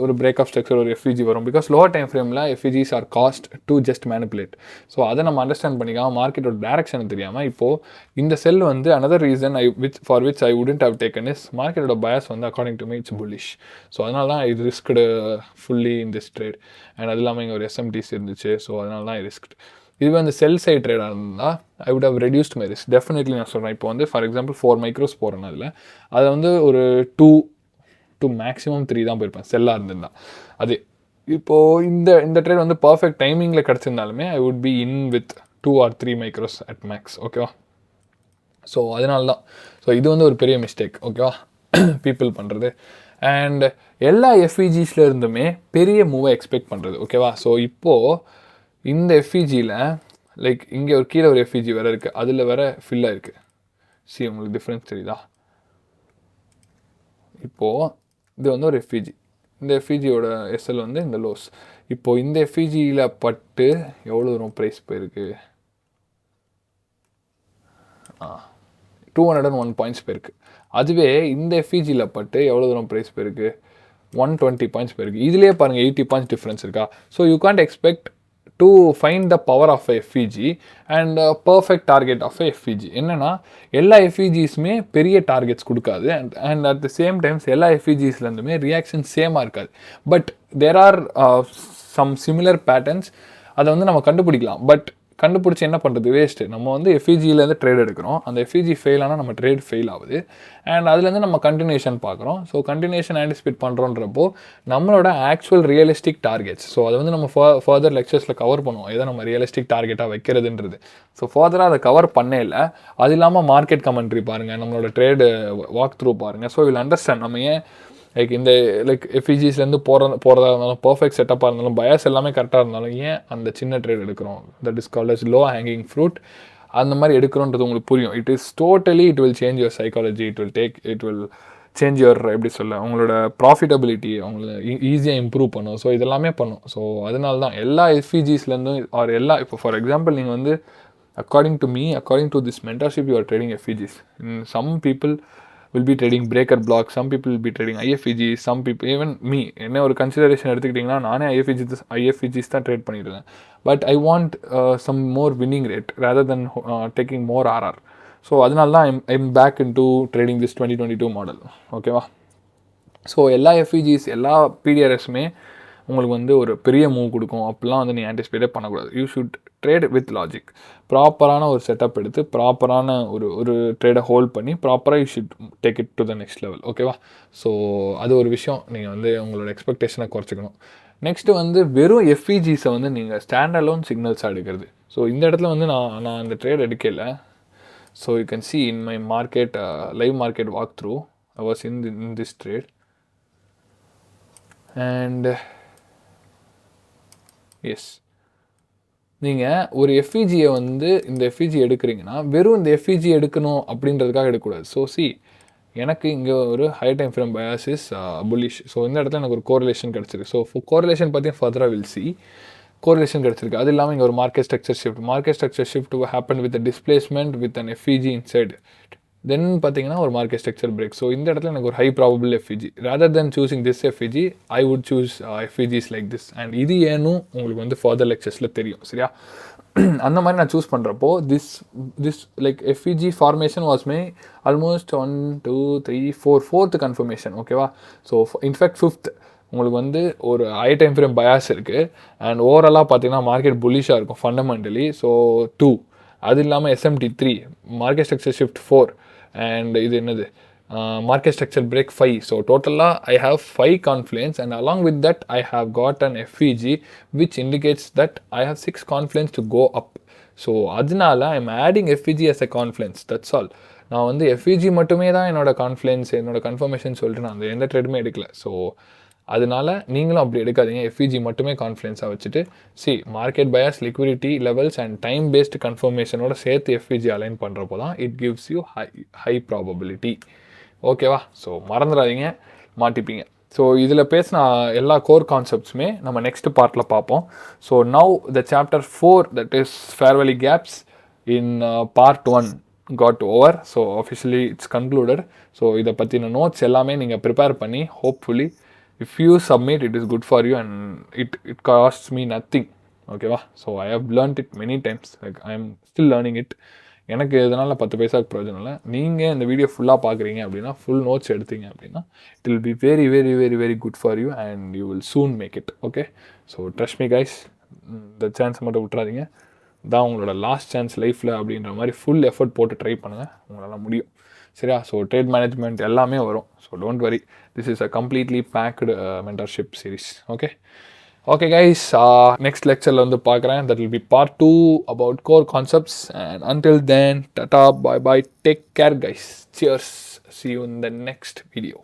ஒரு பிரேக் ஆஃப் ஸ்ட்ரக்சர் ஒரு எஃப்இஜி வரும். பிகாஸ் லோவர் டைம் ஃப்ரேமில் FVGs are cast to just manipulate. So அதை நம்ம அண்டர்ஸ்டாண்ட் பண்ணிக்காம மார்க்கெட்டோட டேரக்ஷன் தெரியாமல் இப்போது இந்த செல் வந்து another reason for which I wouldn't have taken is மார்க்கெட்டோட பயஸ் வந்து according to me it's bullish. So அதனால தான் இது risked fully in this trade. And அது இல்லாமல் இங்கே ஒரு எஸ்எம்டிஸ் இருந்துச்சு. ஸோ அதனால தான் ரிஸ்க். இதுவே அந்த செல் சைட் ட்ரேடாக இருந்தால் I would have reduced my risk. Definitely நான் சொல்கிறேன். இப்போ வந்து ஃபார் எக்ஸாம்பிள் 4 மைக்ரோஸ் போகிறேன். அதை வந்து ஒரு 2 மேக்ஸிமம் 3 தான் போயிருப்பேன் செல்லாக இருந்திருந்தா. அது இப்போது இந்த ட்ரேட் வந்து பர்ஃபெக்ட் டைமிங்கில் கிடச்சிருந்தாலுமே I would be in with 2 or 3 micros at max. ஓகேவா? ஸோ அதனால தான். ஸோ இது வந்து ஒரு பெரிய மிஸ்டேக். ஓகேவா? பீப்புள் பண்ணுறது. அண்ட் எல்லா எஃப்இஜிஸில் இருந்துமே பெரிய மூவை எக்ஸ்பெக்ட் பண்ணுறது. ஓகேவா? ஸோ இப்போது இந்த எஃப்இஜியில் லைக் இங்கே ஒரு கீழே ஒரு எஃப்இஜி வேறு இருக்குது. அதில் வேறு ஃபில்லாக இருக்குது. உங்களுக்கு டிஃப்ரென்ஸ் தெரியுதா? இப்போது இது வந்து ஒரு எஃப்இஜி. இந்த எஃப்இஜியோட எஸ்எல் வந்து இந்த லோஸ். இப்போது இந்த எஃப்இஜியில் பட்டு எவ்வளோ தூரம் ப்ரைஸ் போயிருக்கு? 201 பாயிண்ட்ஸ் போயிருக்கு. அதுவே இந்த எஃப்இஜியில் பட்டு எவ்வளோ தூரம் ப்ரைஸ் போயிருக்கு? 120 பாயிண்ட்ஸ் போயிருக்கு. இதிலே பாருங்கள் 80 பாயிண்ட்ஸ் டிஃப்ரென்ஸ் இருக்கா? So you can't expect to find the power of a FEG and perfect target of a FEG. என்னன்னா எல்லா எஃப்இஜிஸுமே பெரிய டார்கெட்ஸ் கொடுக்காது. And at the same times எல்லா எஃப்இஜிஸ்லேருந்துமே ரியாக்ஷன் சேமாக இருக்காது. But there are some similar patterns. அதை வந்து நம்ம கண்டுபிடிக்கலாம். பட் கண்டுபிடிச்சி என்ன பண்ணுறது? வேஸ்ட்டு. நம்ம வந்து எஃப்இஜியிலேருந்து ட்ரேட் எடுக்கிறோம். அந்த எஃப்இஜி ஃபெயில் ஆனால் நம்ம ட்ரேட் ஃபெயில் ஆகுது. அண்ட் அதுலேருந்து நம்ம கண்டினியூஷன் பார்க்குறோம். ஸோ கண்டினியூஷன் ஆன்டிசிபேட் பண்ணுறோன்றப்போ நம்மளோட ஆக்சுவல் ரியலிஸ்டிக் டார்கெட்ஸ். ஸோ அதை வந்து நம்ம ஃபர்தர் லெக்சர்ஸில் கவர் பண்ணுவோம். எதை நம்ம ரியலிஸ்டிக் டார்கெட்டாக வைக்கிறதுன்றது. ஸோ ஃபர்தராக அதை கவர் பண்ணே இல்லை. அது இல்லாமல் மார்க்கெட் கமெண்ட்ரி பாருங்கள், நம்மளோட ட்ரேடு வாக் த்ரூ பாருங்கள். ஸோ வில் அண்டர்ஸ்டாண்ட் நம்ம ஏன் லைக் இந்த எஃப்இஜிஸ்லேருந்து போகிறதா இருந்தாலும் பர்ஃபெக்ட் செட்டப்பாக இருந்தாலும் பயஸ் எல்லாமே கரெக்டாக இருந்தாலும் ஏன் அந்த சின்ன ட்ரேட் எடுக்கிறோம்? That is called as low hanging fruit. அந்த மாதிரி எடுக்கிறோன்றது உங்களுக்கு புரியும். It is totally it will change your psychology. It will change your எப்படி சொல்ல உங்களோட ப்ராஃபிட்டபிலிட்டி அவங்கள ஈஸியாக இம்ப்ரூவ் பண்ணும். ஸோ இதெல்லாமே பண்ணும். ஸோ அதனால தான் எல்லா எஃப்இஜிஸ்லேருந்தும் ஆர் எல்லா இப்போ ஃபார் எக்ஸாம்பிள் நீங்கள் வந்து according to this mentorship you are trading FVGs. Some people will be trading breaker blocks, some people will be trading IFEG, some people even me என்ன ஒரு கன்சிடரேஷன் எடுத்துக்கிட்டிங்கன்னா நானே IFEGs தான் ட்ரேட் பண்ணிடுறேன். But I want some more winning rate rather than taking more RR. So அதனால தான் I'm back into trading this 2022 model. ஓகேவா? ஸோ எல்லா எஃப்இஜிஸ் எல்லா பிடிஆர்எஸுமே உங்களுக்கு வந்து ஒரு பெரிய மூவ் கொடுக்கும். அப்படிலாம் வந்து நீ ஆன்டிசிபேட்டே பண்ணக்கூடாது. You should trade with logic. ப்ராப்பரான ஒரு செட்டப் எடுத்து ப்ராப்பரான ஒரு ட்ரேடை ஹோல்ட் பண்ணி ப்ராப்பராக you should take it to the next level. ஓகேவா? ஸோ அது ஒரு விஷயம். நீங்கள் வந்து உங்களோட எக்ஸ்பெக்டேஷனை குறைச்சிக்கணும். நெக்ஸ்ட்டு வந்து வெறும் எஃப்இஜிஸை வந்து நீங்கள் ஸ்டாண்ட் அலோன் சிக்னல்ஸாக எடுக்கிறது. ஸோ இந்த இடத்துல வந்து நான் அந்த ட்ரேட் எடுக்கல. So you can see in my market live market walkthrough I was in this trade and yes, நீங்கள் ஒரு எஃப்இஜியை வந்து இந்த எஃப்இஜி எடுக்கிறீங்கன்னா வெறும் இந்த எஃப்இஜி எடுக்கணும் அப்படின்றதுக்காக எடுக்கக்கூடாது. ஸோ எனக்கு இங்கே ஒரு high time frame bias is bullish. So இந்த இடத்துல எனக்கு ஒரு கோரிலேஷன் கிடச்சிருக்கு. ஸோ கோரிலேஷன் பார்த்தீங்கன்னா ஃபர்தராக வில் சி கோரிலேஷன் கிடச்சிருக்கு. அது இல்லாமல் இங்கே ஒரு market structure shift happen with displacement with an FVG inside. Then பார்த்தீங்கன்னா ஒரு மார்க்கெட் ஸ்ட்ரக்சர் பிரேக். ஸோ இந்த இடத்துல எனக்கு ஒரு high probable FVG. Rather then choosing this FVG I would choose FVGs like this. And இது ஏனும் உங்களுக்கு வந்து ஃபர்தர் லெக்சர்ஸில் தெரியும், சரியா? அந்த மாதிரி நான் சூஸ் பண்ணுறப்போ this like FEG formation was May almost 1 2 3 4 4th confirmation, ஓகேவா? ஸோ இன்ஃபேக்ட் 5th உங்களுக்கு வந்து ஒரு ஹை டைம் ஃப்ரேம் பயாஸ் இருக்குது. அண்ட் ஓவராலாக பார்த்தீங்கன்னா மார்க்கெட் புல்லிஷாக இருக்கும் ஃபண்டமெண்டலி. ஸோ 2 அது இல்லாமல் SMT 3 market structure shift 4 and இது என்னது market structure break 5. So totally I have 5 confluence and along with that I have got an FEG which indicates that I have 6 confluence to go up. So adinala I am adding FEG as a confluence, that's all. நான் வந்து FEG மட்டுமே தான் என்னோட கான்ஃப்ளன்ஸ் என்னோட கன்ஃபர்மேஷன் சொல்லிட்டு நான் அந்த எந்த ட்ரேடுமே எடுக்கல. ஸோ அதனால நீங்களும் அப்படி எடுக்காதீங்க. எஃப்இஜி மட்டுமே கான்ஃபிடன்ஸாக வச்சுட்டு market bias, liquidity levels and time based கன்ஃபர்மேஷனோட சேர்த்து எஃப்இஜி அலைன் பண்ணுறப்போ தான் it gives you high probability, ஓகேவா? ஸோ மறந்துடாதீங்க, மாட்டிப்பீங்க. ஸோ இதில் பேசின எல்லா கோர் கான்செப்ட்ஸுமே நம்ம நெக்ஸ்ட் பார்ட்டில் பார்ப்போம். So now the chapter 4 that is fair value gaps in part 1 got over. So officially it's concluded. So இதை பற்றின நோட்ஸ் எல்லாமே நீங்கள் ப்ரிப்பேர் பண்ணி hopefully if you submit it is good for you and it costs me nothing, ஓகேவா? So I have learned it many times, like I am still learning it. எனக்கு இதனால் 10 பைசாவுக்கு பிரயோஜனம் இல்லை. நீங்கள் இந்த வீடியோ ஃபுல்லாக பார்க்குறீங்க அப்படின்னா, ஃபுல் நோட்ஸ் எடுத்தீங்க அப்படின்னா it will be very very very very good for you and you will soon make it, okay? So trust me guys, இந்த சான்ஸை மட்டும் விட்டுறாதீங்க. தான் உங்களோட லாஸ்ட் சான்ஸ் லைஃப்பில் அப்படின்ற மாதிரி ஃபுல் எஃபர்ட் போட்டு ட்ரை பண்ணுங்கள், உங்களால் முடியும், சரியா? ஸோ ட்ரேட் மேனேஜ்மெண்ட் எல்லாமே வரும். So don't worry, this is a completely packed mentorship series, okay? Okay guys, next lecture la vandu paakren, that will be part 2 about core concepts, and until then, tata, bye bye, take care guys, cheers, see you in the next video.